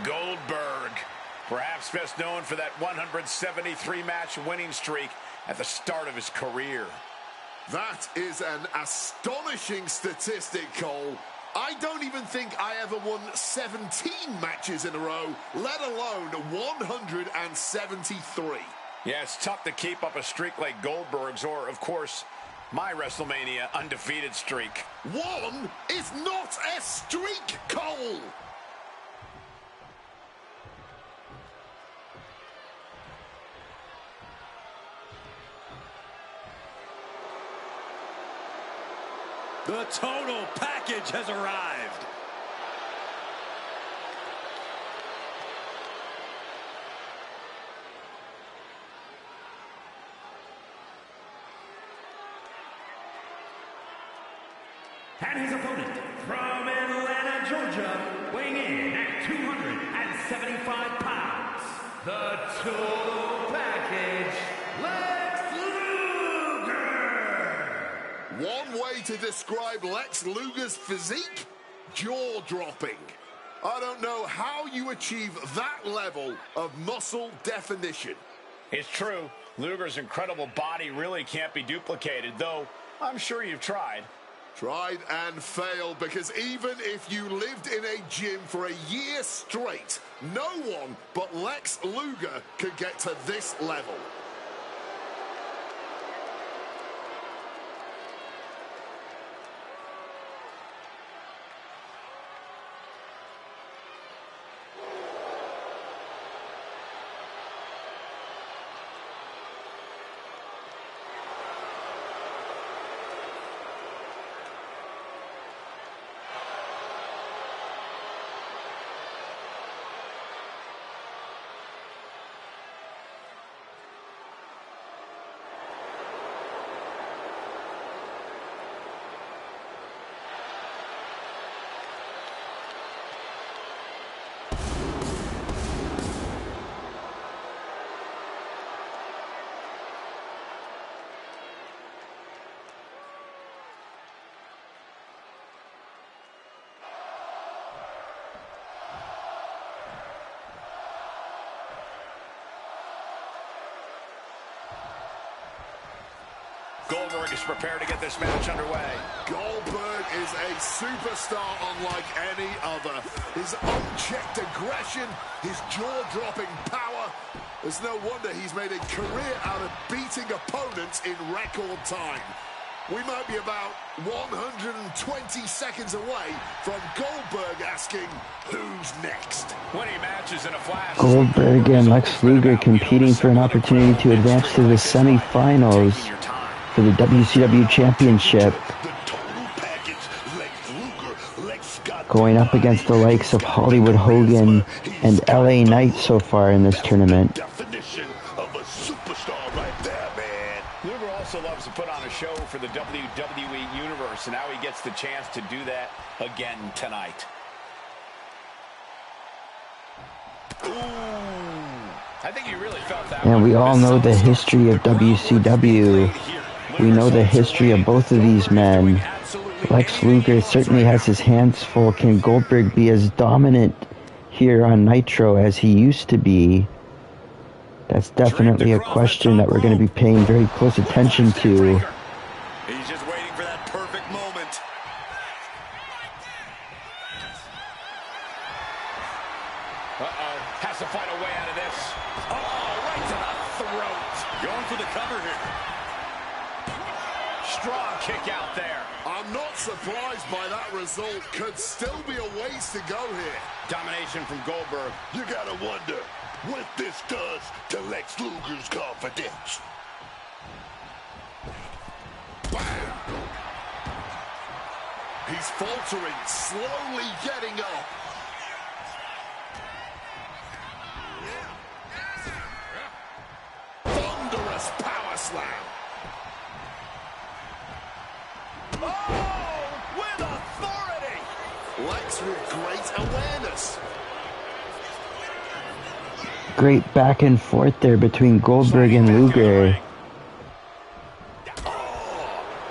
Goldberg, perhaps best known for that 173-match winning streak at the start of his career. That is an astonishing statistic, Cole. I don't even think I ever won 17 matches in a row, let alone 173. Yeah, it's tough to keep up a streak like Goldberg's or, of course, my WrestleMania undefeated streak. One is not a streak, Cole! The total package has arrived. And his opponent from Atlanta, Georgia, weighing in at 275 pounds, the total package, Lex Luger! One way to describe Lex Luger's physique? Jaw-dropping. I don't know how you achieve that level of muscle definition. It's true. Luger's incredible body really can't be duplicated, though I'm sure you've tried. Tried and failed, because even if you lived in a gym for a year straight, no one but Lex Luger could get to this level. Goldberg is prepared to get this match underway. Goldberg is a superstar unlike any other. His unchecked aggression, his jaw-dropping power. There's no wonder he's made a career out of beating opponents in record time. We might be about 120 seconds away from Goldberg asking, who's next? Winning matches in a flash. Goldberg and Lex Luger competing for an opportunity to advance to the semifinals for the WCW Championship. Going up against the likes of Hollywood Hogan and LA Knight so far in this tournament. Definition of a superstar right there, man. Luger also loves to put on a show for the WWE Universe, and now he gets the chance to do that again tonight. Ooh. I think you really felt that. And we all know the history of WCW. We know the history of both of these men. Lex Luger certainly has his hands full. Can Goldberg be as dominant here on Nitro as he used to be? That's definitely a question that we're going to be paying very close attention to. He's just waiting for that perfect moment. Uh-oh. Has to find a way out of this. Oh, right to the throat. Going for the cover here. Strong kick out there. I'm not surprised by that result. Could still be a ways to go here. Domination from Goldberg. You gotta wonder what this does to Lex Luger's confidence. Bam! He's faltering, slowly getting up. Thunderous power slam. Oh, with authority. Lex with great awareness. Great back and forth there between Goldberg and Luger.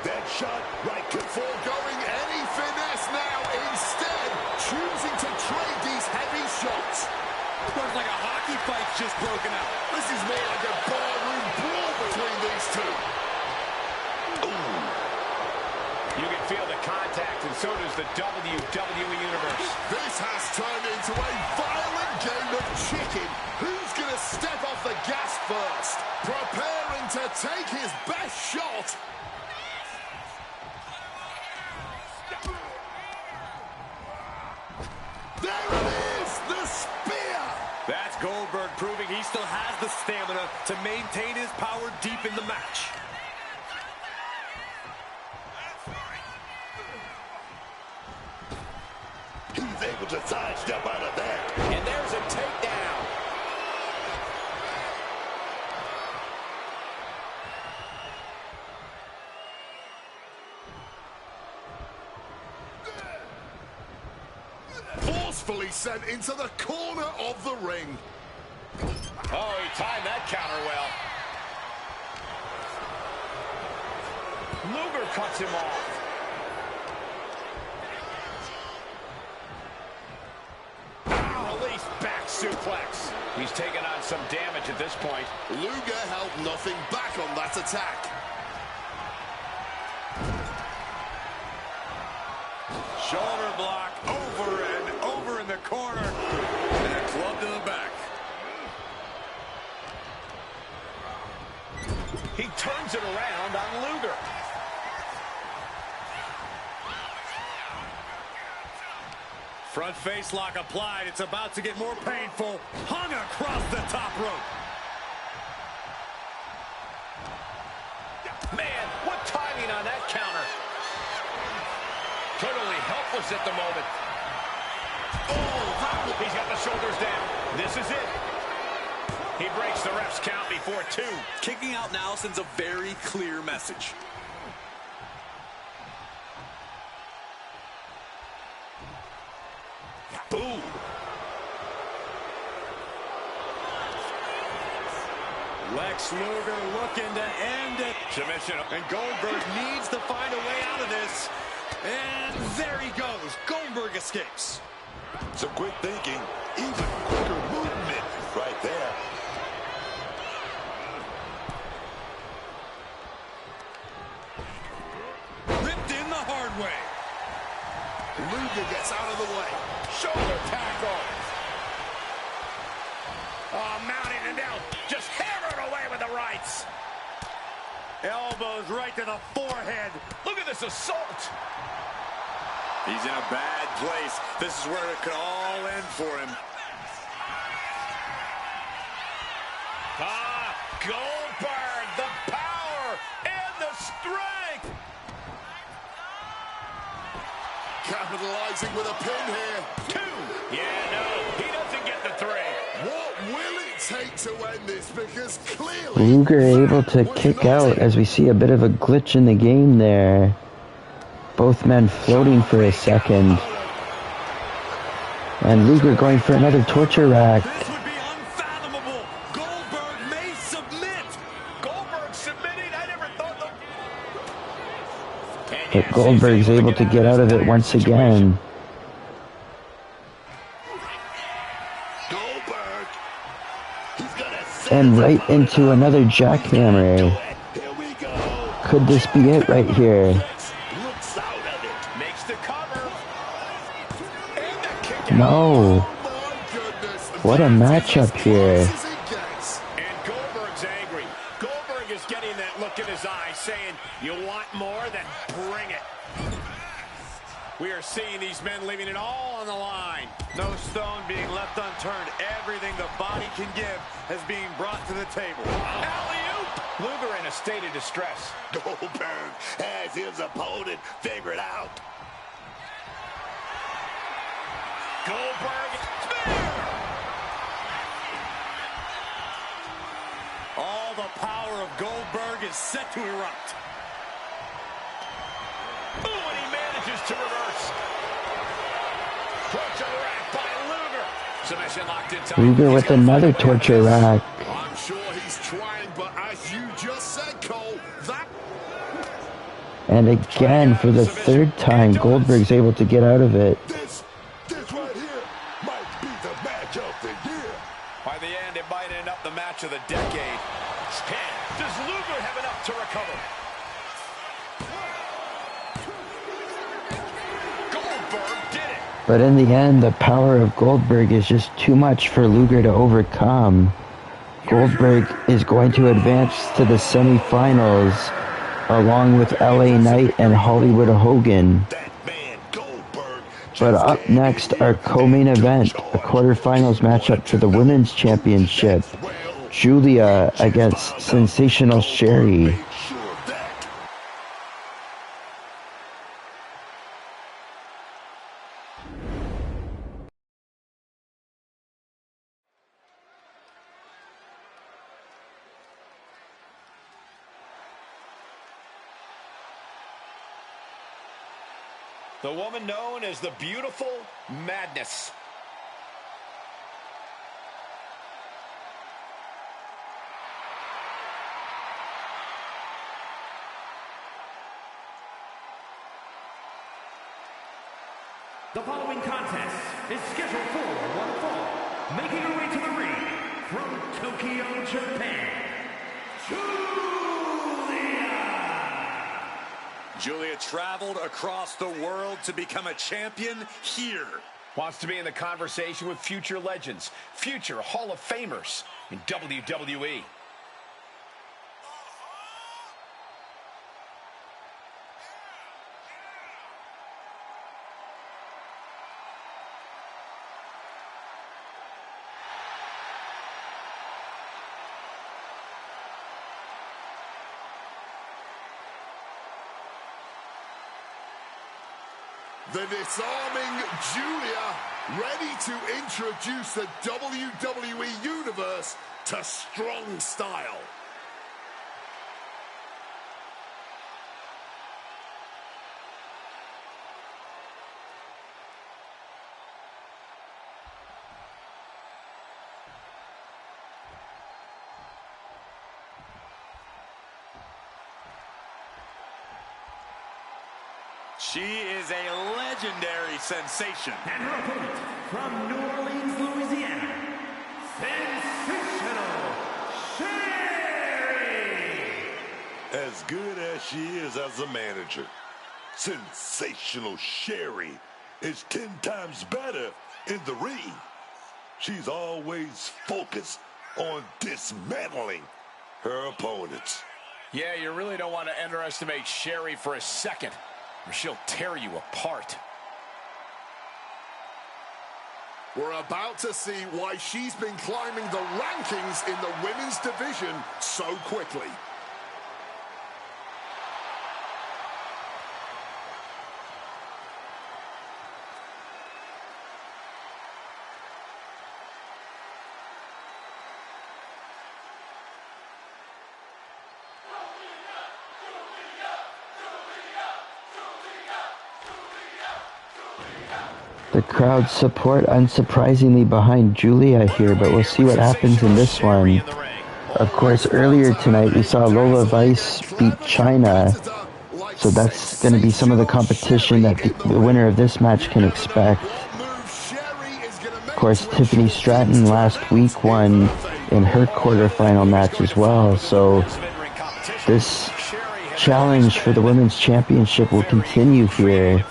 That shot right foregoing any finesse now. Instead, choosing to trade these heavy shots. Looks like a hockey fight's just broken out. This is more like a barroom brawl between these two. You can feel the contact, and so does the WWE Universe. This has turned into a violent game of chicken. Who's going to step off the gas first? Preparing to take his best shot. There it is, the spear. That's Goldberg proving he still has the stamina to maintain his power deep in the match. He's able to sidestep out of that. And there's a takedown. Forcefully sent into the corner of the ring. Oh, he timed that counter well. Luger cuts him off. Release back suplex. He's taking on some damage at this point. Luger held nothing back on that attack. Shoulder block over and over in the corner. And a club to the back. He turns it around on Luger. Front face lock applied. It's about to get more painful. Hung across the top rope. Man, what timing on that counter. Totally helpless at the moment. Oh, he's got the shoulders down. This is it. He breaks the ref's count before 2. Kicking out now sends a very clear message. Boom. Lex Luger looking to end it. Submission. And Goldberg needs to find a way out of this. And there he goes. Goldberg escapes. Some quick thinking, even quicker movement right there. Luger gets out of the way. Shoulder tackle. Oh, mounting it down. Just hammered away with the rights. Elbows right to the forehead. Look at this assault. He's in a bad place. This is where it could all end for him. Goldberg, the power and the strength. Capitalizing with a pin here. 2. Yeah, no, he doesn't get the 3. What will it take to end this? Because clearly Luger able to kick out as we see a bit of a glitch in the game there. Both men floating for a second. And Luger going for another torture rack. This would be unfathomable. Goldberg may submit. Goldberg submitting. I never thought the... But Goldberg's able to get out of it once again. Goldberg. He's gonna And right into another jackhammer. Here we go. Could this be it right here? Looks out of it. Makes the cover. And the kick No. oh my goodness. What a matchup here. As it gets. And Goldberg's angry. Goldberg is getting that look in his eye saying, you want more, then bring it. We are seeing these men leaving it all on the line. No stone being left unturned. Everything the body can give is being brought to the table. Alley-oop! Luger in a state of distress. Goldberg has his opponent figured out. Goldberg, spear! All the power of Goldberg is set to erupt. Ooh, and he manages to reverse. Torture rack by Luger. Submission locked in time. Luger with another torture rack. I'm sure he's trying, but as you just said, Cole, that... And again, for the third time, Goldberg's able to get out of it. This right here might be the match of the year. By the end, it might end up the match of the decade. Does Luger have enough to recover? Goldberg did it. But in the end, the power of Goldberg is just too much for Luger to overcome. Goldberg is going to advance to the semifinals along with LA Knight and Hollywood Hogan. That man Goldberg. But up next, our co-main event, a quarterfinals matchup for the Women's Championship. Giulia against Sensational Sherri. Make sure of that. The woman known as the Beautiful Madness. The following contest is scheduled for one fall, making her way to the ring from Tokyo, Japan, Giulia. Giulia traveled across the world to become a champion here. Wants to be in the conversation with future legends, future Hall of Famers in WWE. The disarming Giulia, ready to introduce the WWE Universe to strong style. She is a legendary sensation. And her opponent from New Orleans, Louisiana, Sensational Sherri. As good as she is as a manager, Sensational Sherri is 10 times better in the ring. She's always focused on dismantling her opponents. Yeah, you really don't want to underestimate Sherri for a second, or she'll tear you apart. We're about to see why she's been climbing the rankings in the women's division so quickly. The crowd support unsurprisingly behind Giulia here, but we'll see what happens in this one. Of course, earlier tonight we saw Lola Vice beat Chyna, so that's going to be some of the competition that the winner of this match can expect. Of course, Tiffany Stratton last week won in her quarterfinal match as well, so this challenge for the Women's Championship will continue here.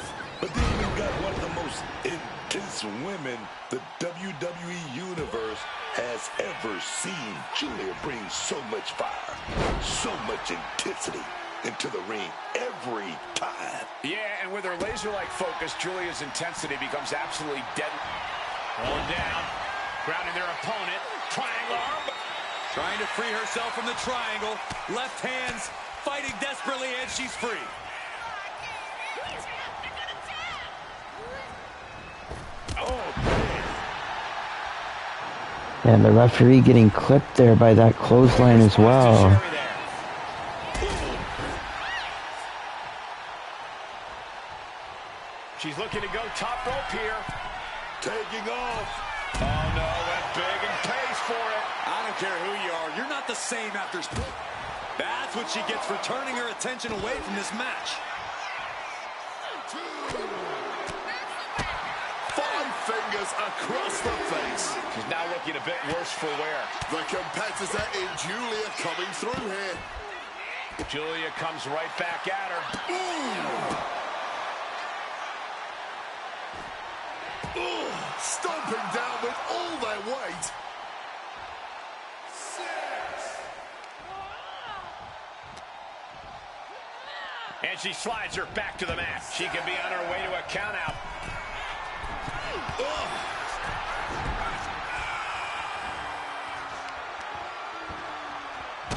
The WWE Universe has ever seen. Giulia brings so much fire, so much intensity into the ring every time. Yeah, and with her laser-like focus, Giulia's intensity becomes absolutely deadly. Rolling down, grounding their opponent, triangle arm. Trying to free herself from the triangle. Left hands fighting desperately, and she's free. And the referee getting clipped there by that clothesline as well. She's looking to go top rope here. Taking off. Oh no, went big and pays for it. I don't care who you are. You're not the same after. That's what she gets for turning her attention away from this match. 5 fingers across the face. She's now looking a bit worse for wear. The competitor in Giulia coming through here. Giulia comes right back at her. Stomping down with all their weight. 6. And she slides her back to the mat. She could be on her way to a countout.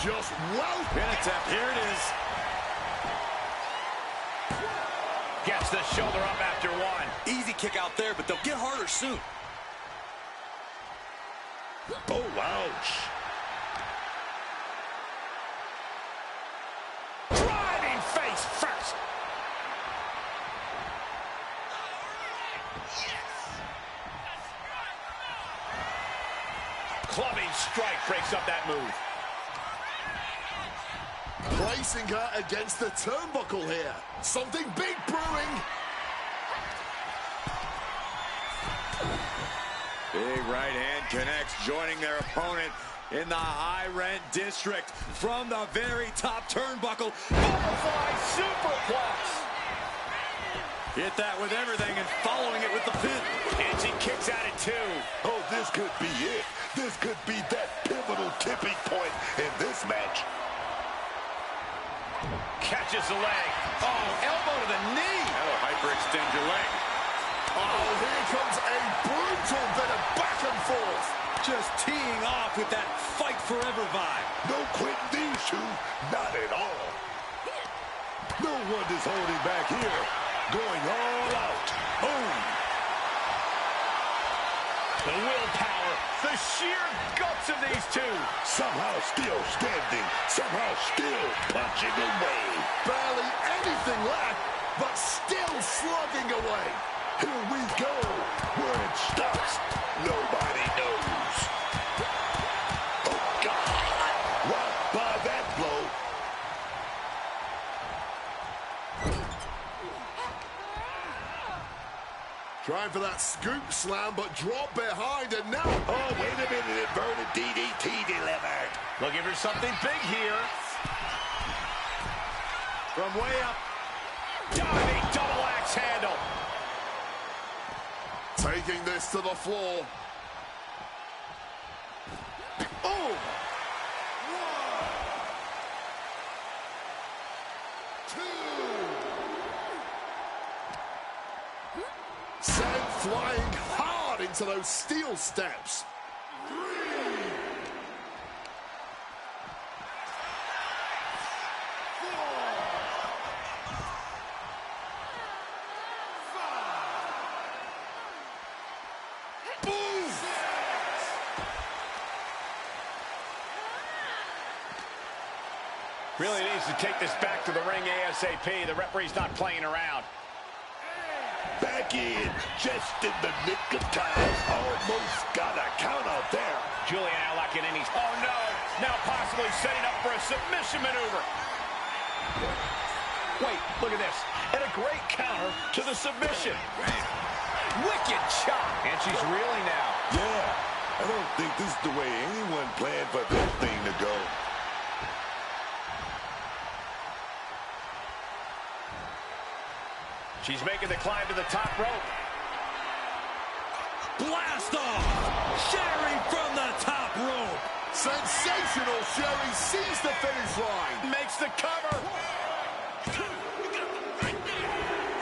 Just well. Pin attempt. Here it is. Gets the shoulder up after 1. Easy kick out there, but they'll get harder soon. Oh, ouch. Driving face first. Clubbing strike breaks up that move. Placing her against the turnbuckle here. Something big brewing. Big right hand connects, joining their opponent in the high-rent district from the very top turnbuckle. Butterfly superplex. Hit that with everything and following it with the pin. And she kicks out at 2. Oh, this could be it. This could be that pivotal tipping point in this match. Catches the leg. Oh, elbow to the knee. That'll hyperextend your leg. Oh, here comes a brutal bit of back and forth. Just teeing off with that fight forever vibe. No quitting these two, not at all. No one is holding back here. Going all out. Boom. The willpower, the sheer guts of these two. Somehow still standing, somehow still punching away. Barely anything left, but still slugging away. Here we go. Where it stops, nobody knows. Oh, God. Rocked by that blow. Trying for that scoop slam, but drop behind, and now... Oh, wait a minute. Inverted DDT delivered. Looking for something big here. From way up. Diving double axe handle. taking this to the floor. Oh! 1, 2. Sent flying hard into those steel steps. 3. 4. 5. Boom! 6. Really needs to take this back to the ring ASAP. The referee's not playing around. Back in, just in the nick of time. Almost got a count out there. Giulia now locking in. Oh no! Now possibly setting up for a submission maneuver. Wait, look at this. And a great counter to the submission. Wicked shot. And she's reeling now. Yeah, I don't think this is the way anyone planned for this thing to go. She's making the climb to the top rope. Blast off! Sherri from the top rope. Sensational Sherri sees the finish line. Makes the cover.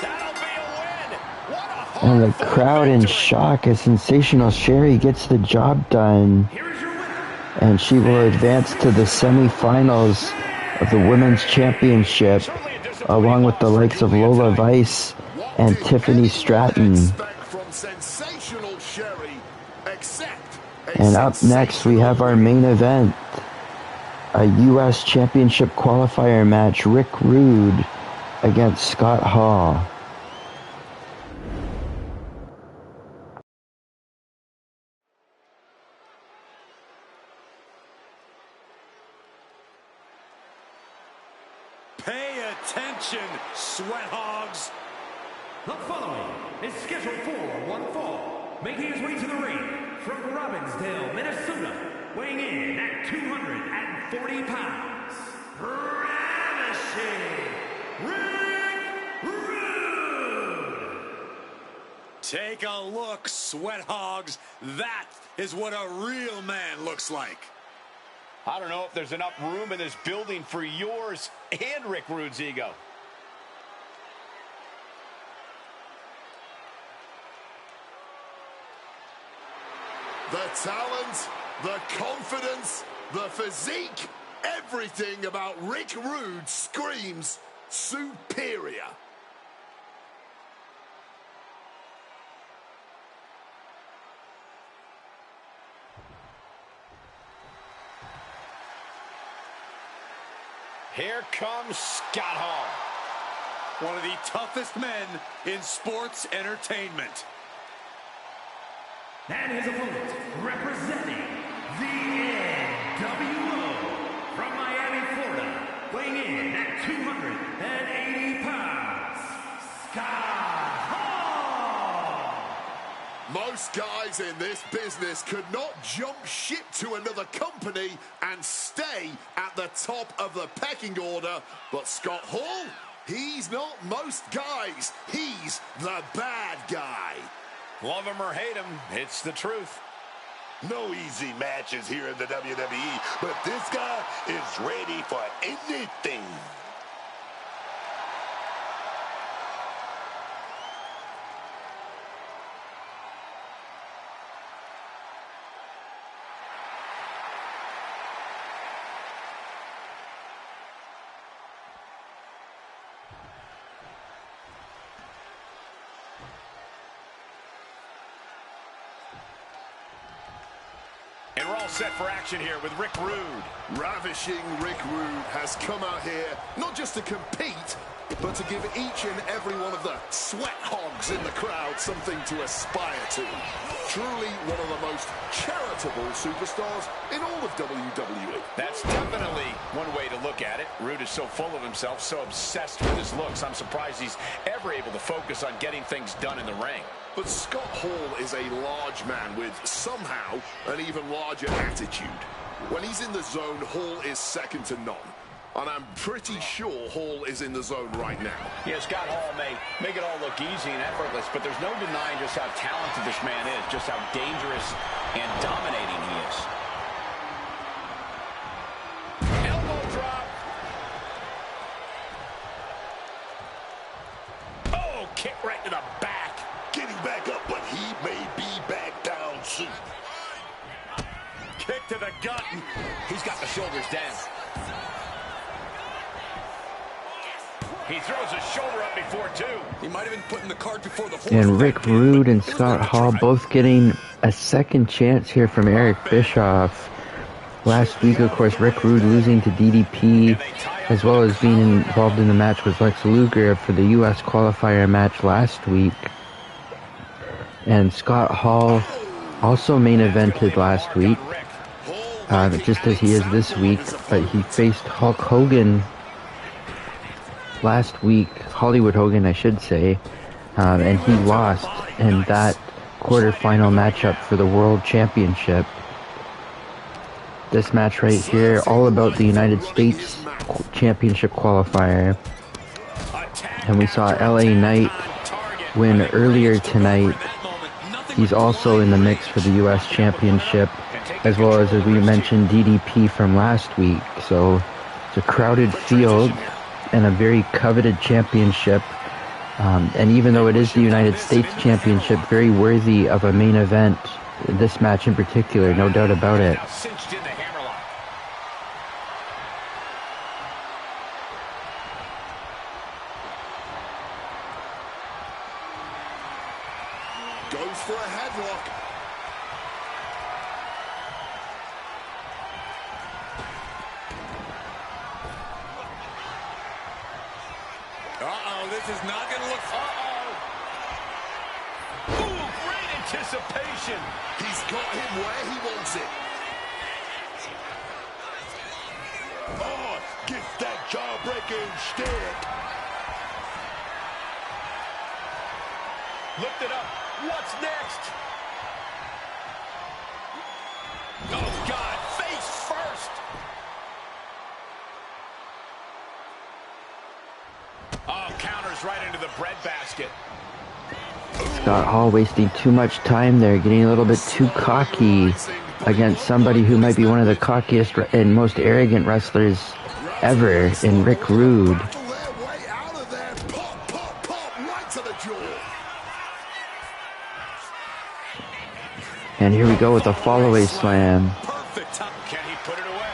That'll be a win. What a hard And the crowd in shock as Sensational Sherri gets the job done. And she will advance to the semifinals of the Women's Championship, along with the likes of Lola Vice and Tiffany Stratton. And up next, we have our main event, a U.S. Championship qualifier match, Rick Rude against Scott Hall. Pay attention, sweat hogs. The following is scheduled for one fall, making his way to the ring from Robbinsdale, Minnesota, weighing in at 240 pounds, Ravishing Rick Rude. Take a look, sweat hogs. That is what a real man looks like. I don't know if there's enough room in this building for yours and Rick Rude's ego. The talent, the confidence, the physique, everything about Rick Rude screams superior. Here comes Scott Hall. One of the toughest men in sports entertainment. And his opponent, representing the NWO from Miami, Florida, weighing in at 280 pounds, Scott Hall. Most guys in this business could not jump ship to another company and stay at the top of the pecking order, but Scott Hall, he's not most guys. He's the bad guy. Love him or hate him, it's the truth. No easy matches here in the WWE, but this guy is ready for anything. And we're all set for action here with Rick Rude. Ravishing Rick Rude has come out here not just to compete, but to give each and every one of the sweat hogs in the crowd something to aspire to. Truly one of the most charitable superstars in all of WWE. That's definitely one way to look at it. Rude is so full of himself, so obsessed with his looks. I'm surprised he's ever able to focus on getting things done in the ring. But Scott Hall is a large man with somehow an even larger attitude. When he's in the zone, Hall is second to none. And I'm pretty sure Hall is in the zone right now. Yeah, Scott Hall may make it all look easy and effortless, but there's no denying just how talented this man is, just how dangerous and dominating he is. Elbow drop. Oh, kick right to the back. Getting back up, but he may be back down soon. Kick to the gut. He's got the shoulders down. He throws his shoulder up before two. He might have been putting the cart before the horse. And Rick Rude and Scott Hall both getting a second chance here from Eric Bischoff. Last week, of course, Rick Rude losing to DDP, as well as being involved in the match with Lex Luger for the U.S. qualifier match last week. And Scott Hall also main evented last week, just as he is this week, but he faced Hulk Hogan last week, Hollywood Hogan I should say, and he lost in that quarterfinal matchup for the World Championship. This match right here, all about the United States Championship qualifier. And we saw LA Knight win earlier tonight. He's also in the mix for the US Championship, as well as we mentioned, DDP from last week. So it's a crowded field and a very coveted championship, and even though it is the United States Championship, very worthy of a main event, this match in particular, no doubt about it. Goes for a headlock. This is not going to look... Ooh, great anticipation. He's got him where he wants it. Oh, get that jaw-breaking stick. Lift it up. What's next? Oh, God, face first. Oh, counters right into the breadbasket. Scott Hall wasting too much time there, getting a little bit too cocky against somebody who might be one of the cockiest and most arrogant wrestlers ever in Rick Rude. And here we go with a follow-away slam. Can he put it away?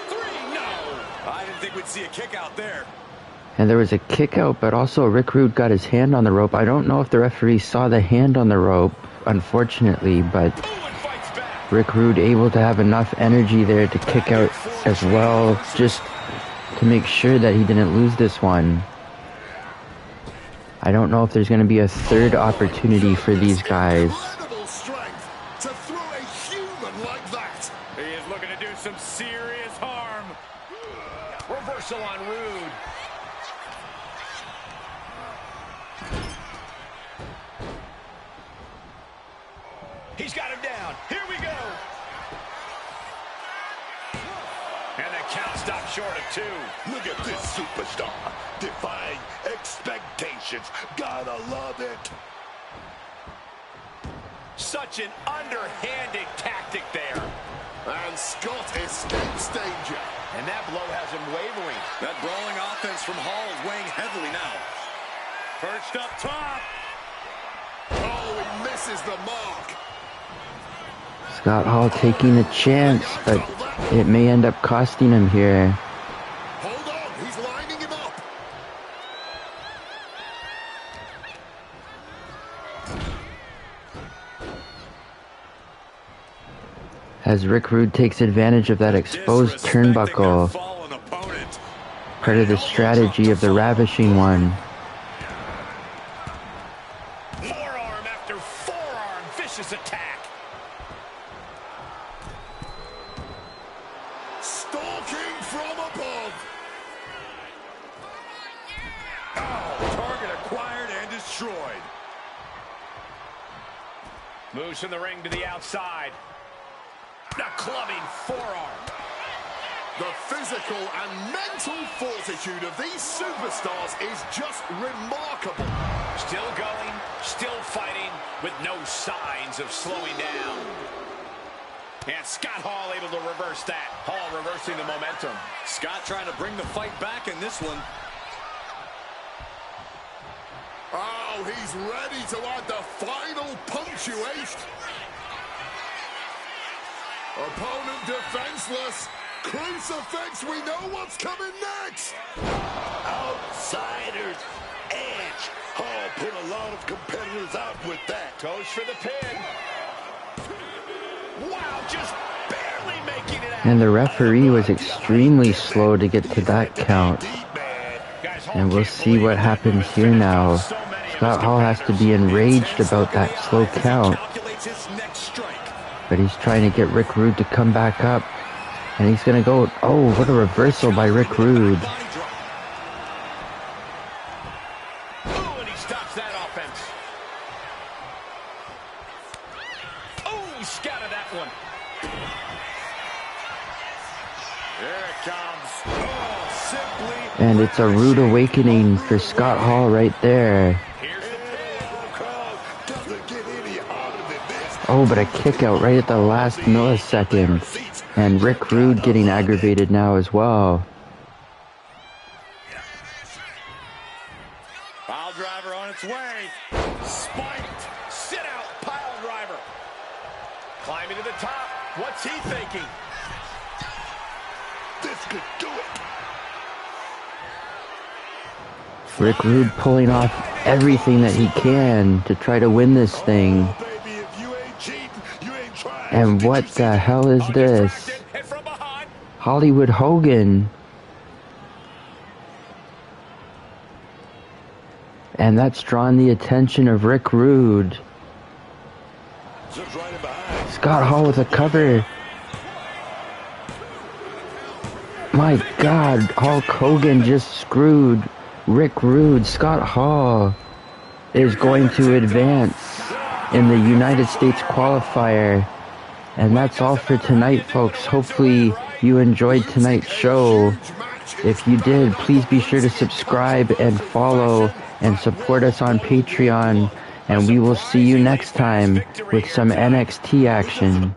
3, no! I didn't think we'd see a kick out there. And there was a kick out, but also Rick Rude got his hand on the rope. I don't know if the referee saw the hand on the rope, unfortunately, but Rick Rude able to have enough energy there to kick out as well, just to make sure that he didn't lose this one. I don't know if there's going to be a third opportunity for these guys. He is looking to do some serious harm. Reversal on Rude. He's got him down. Here we go. And the count stopped short of 2. Look at this superstar, defying expectations. Gotta love it. Such an underhanded tactic there. And Scott escapes danger. And that blow has him wavering. That brawling offense from Hall is weighing heavily now. Perched up top. Oh, he misses the mark. Scott Hall taking a chance, but it may end up costing him here. Hold on, he's lining him up. As Rick Rude takes advantage of that exposed turnbuckle, part of the strategy of the Ravishing One. Forearm after forearm, vicious attack. Stalking from above. Oh, target acquired and destroyed. Moves from the ring to the outside. A clubbing forearm. The physical and mental fortitude of these superstars is just remarkable. Still going, still fighting, with no signs of slowing down. And Scott Hall able to reverse that. Hall reversing the momentum. Scott trying to bring the fight back in this one. Oh, he's ready to add the final punctuation. Opponent defenseless. Crucifix, we know what's coming next. Outsiders edge. Hall put a lot of competitors out with that. Goes for the pin. Wow, just barely making it out. And the referee was extremely slow to get to that count. And we'll see what happens here now. Scott Hall has to be enraged about that slow count. But he's trying to get Rick Rude to come back up. And he's going to go... Oh, what a reversal by Rick Rude. Oh, and he stops that offense. Oh, he scattered that one. Here it comes. Oh, simply. And it's a rude awakening for Scott Hall right there. Oh, but a kick out right at the last millisecond. And Rick Rude getting aggravated now as well. Pile driver on its way. Spiked. Sit out. Pile driver. Climbing to the top. What's he thinking? This could do it. Rick Rude pulling off everything that he can to try to win this thing. Baby, if you ain't cheating, you ain't trying. And what the hell is this? Hollywood Hogan. And that's drawn the attention of Rick Rude. Scott Hall with a cover. My God, Hulk Hogan just screwed Rick Rude. Scott Hall is going to advance in the United States qualifier. And that's all for tonight, folks. Hopefully you enjoyed tonight's show. If you did, please be sure to subscribe and follow and support us on Patreon. And we will see you next time with some NXT action.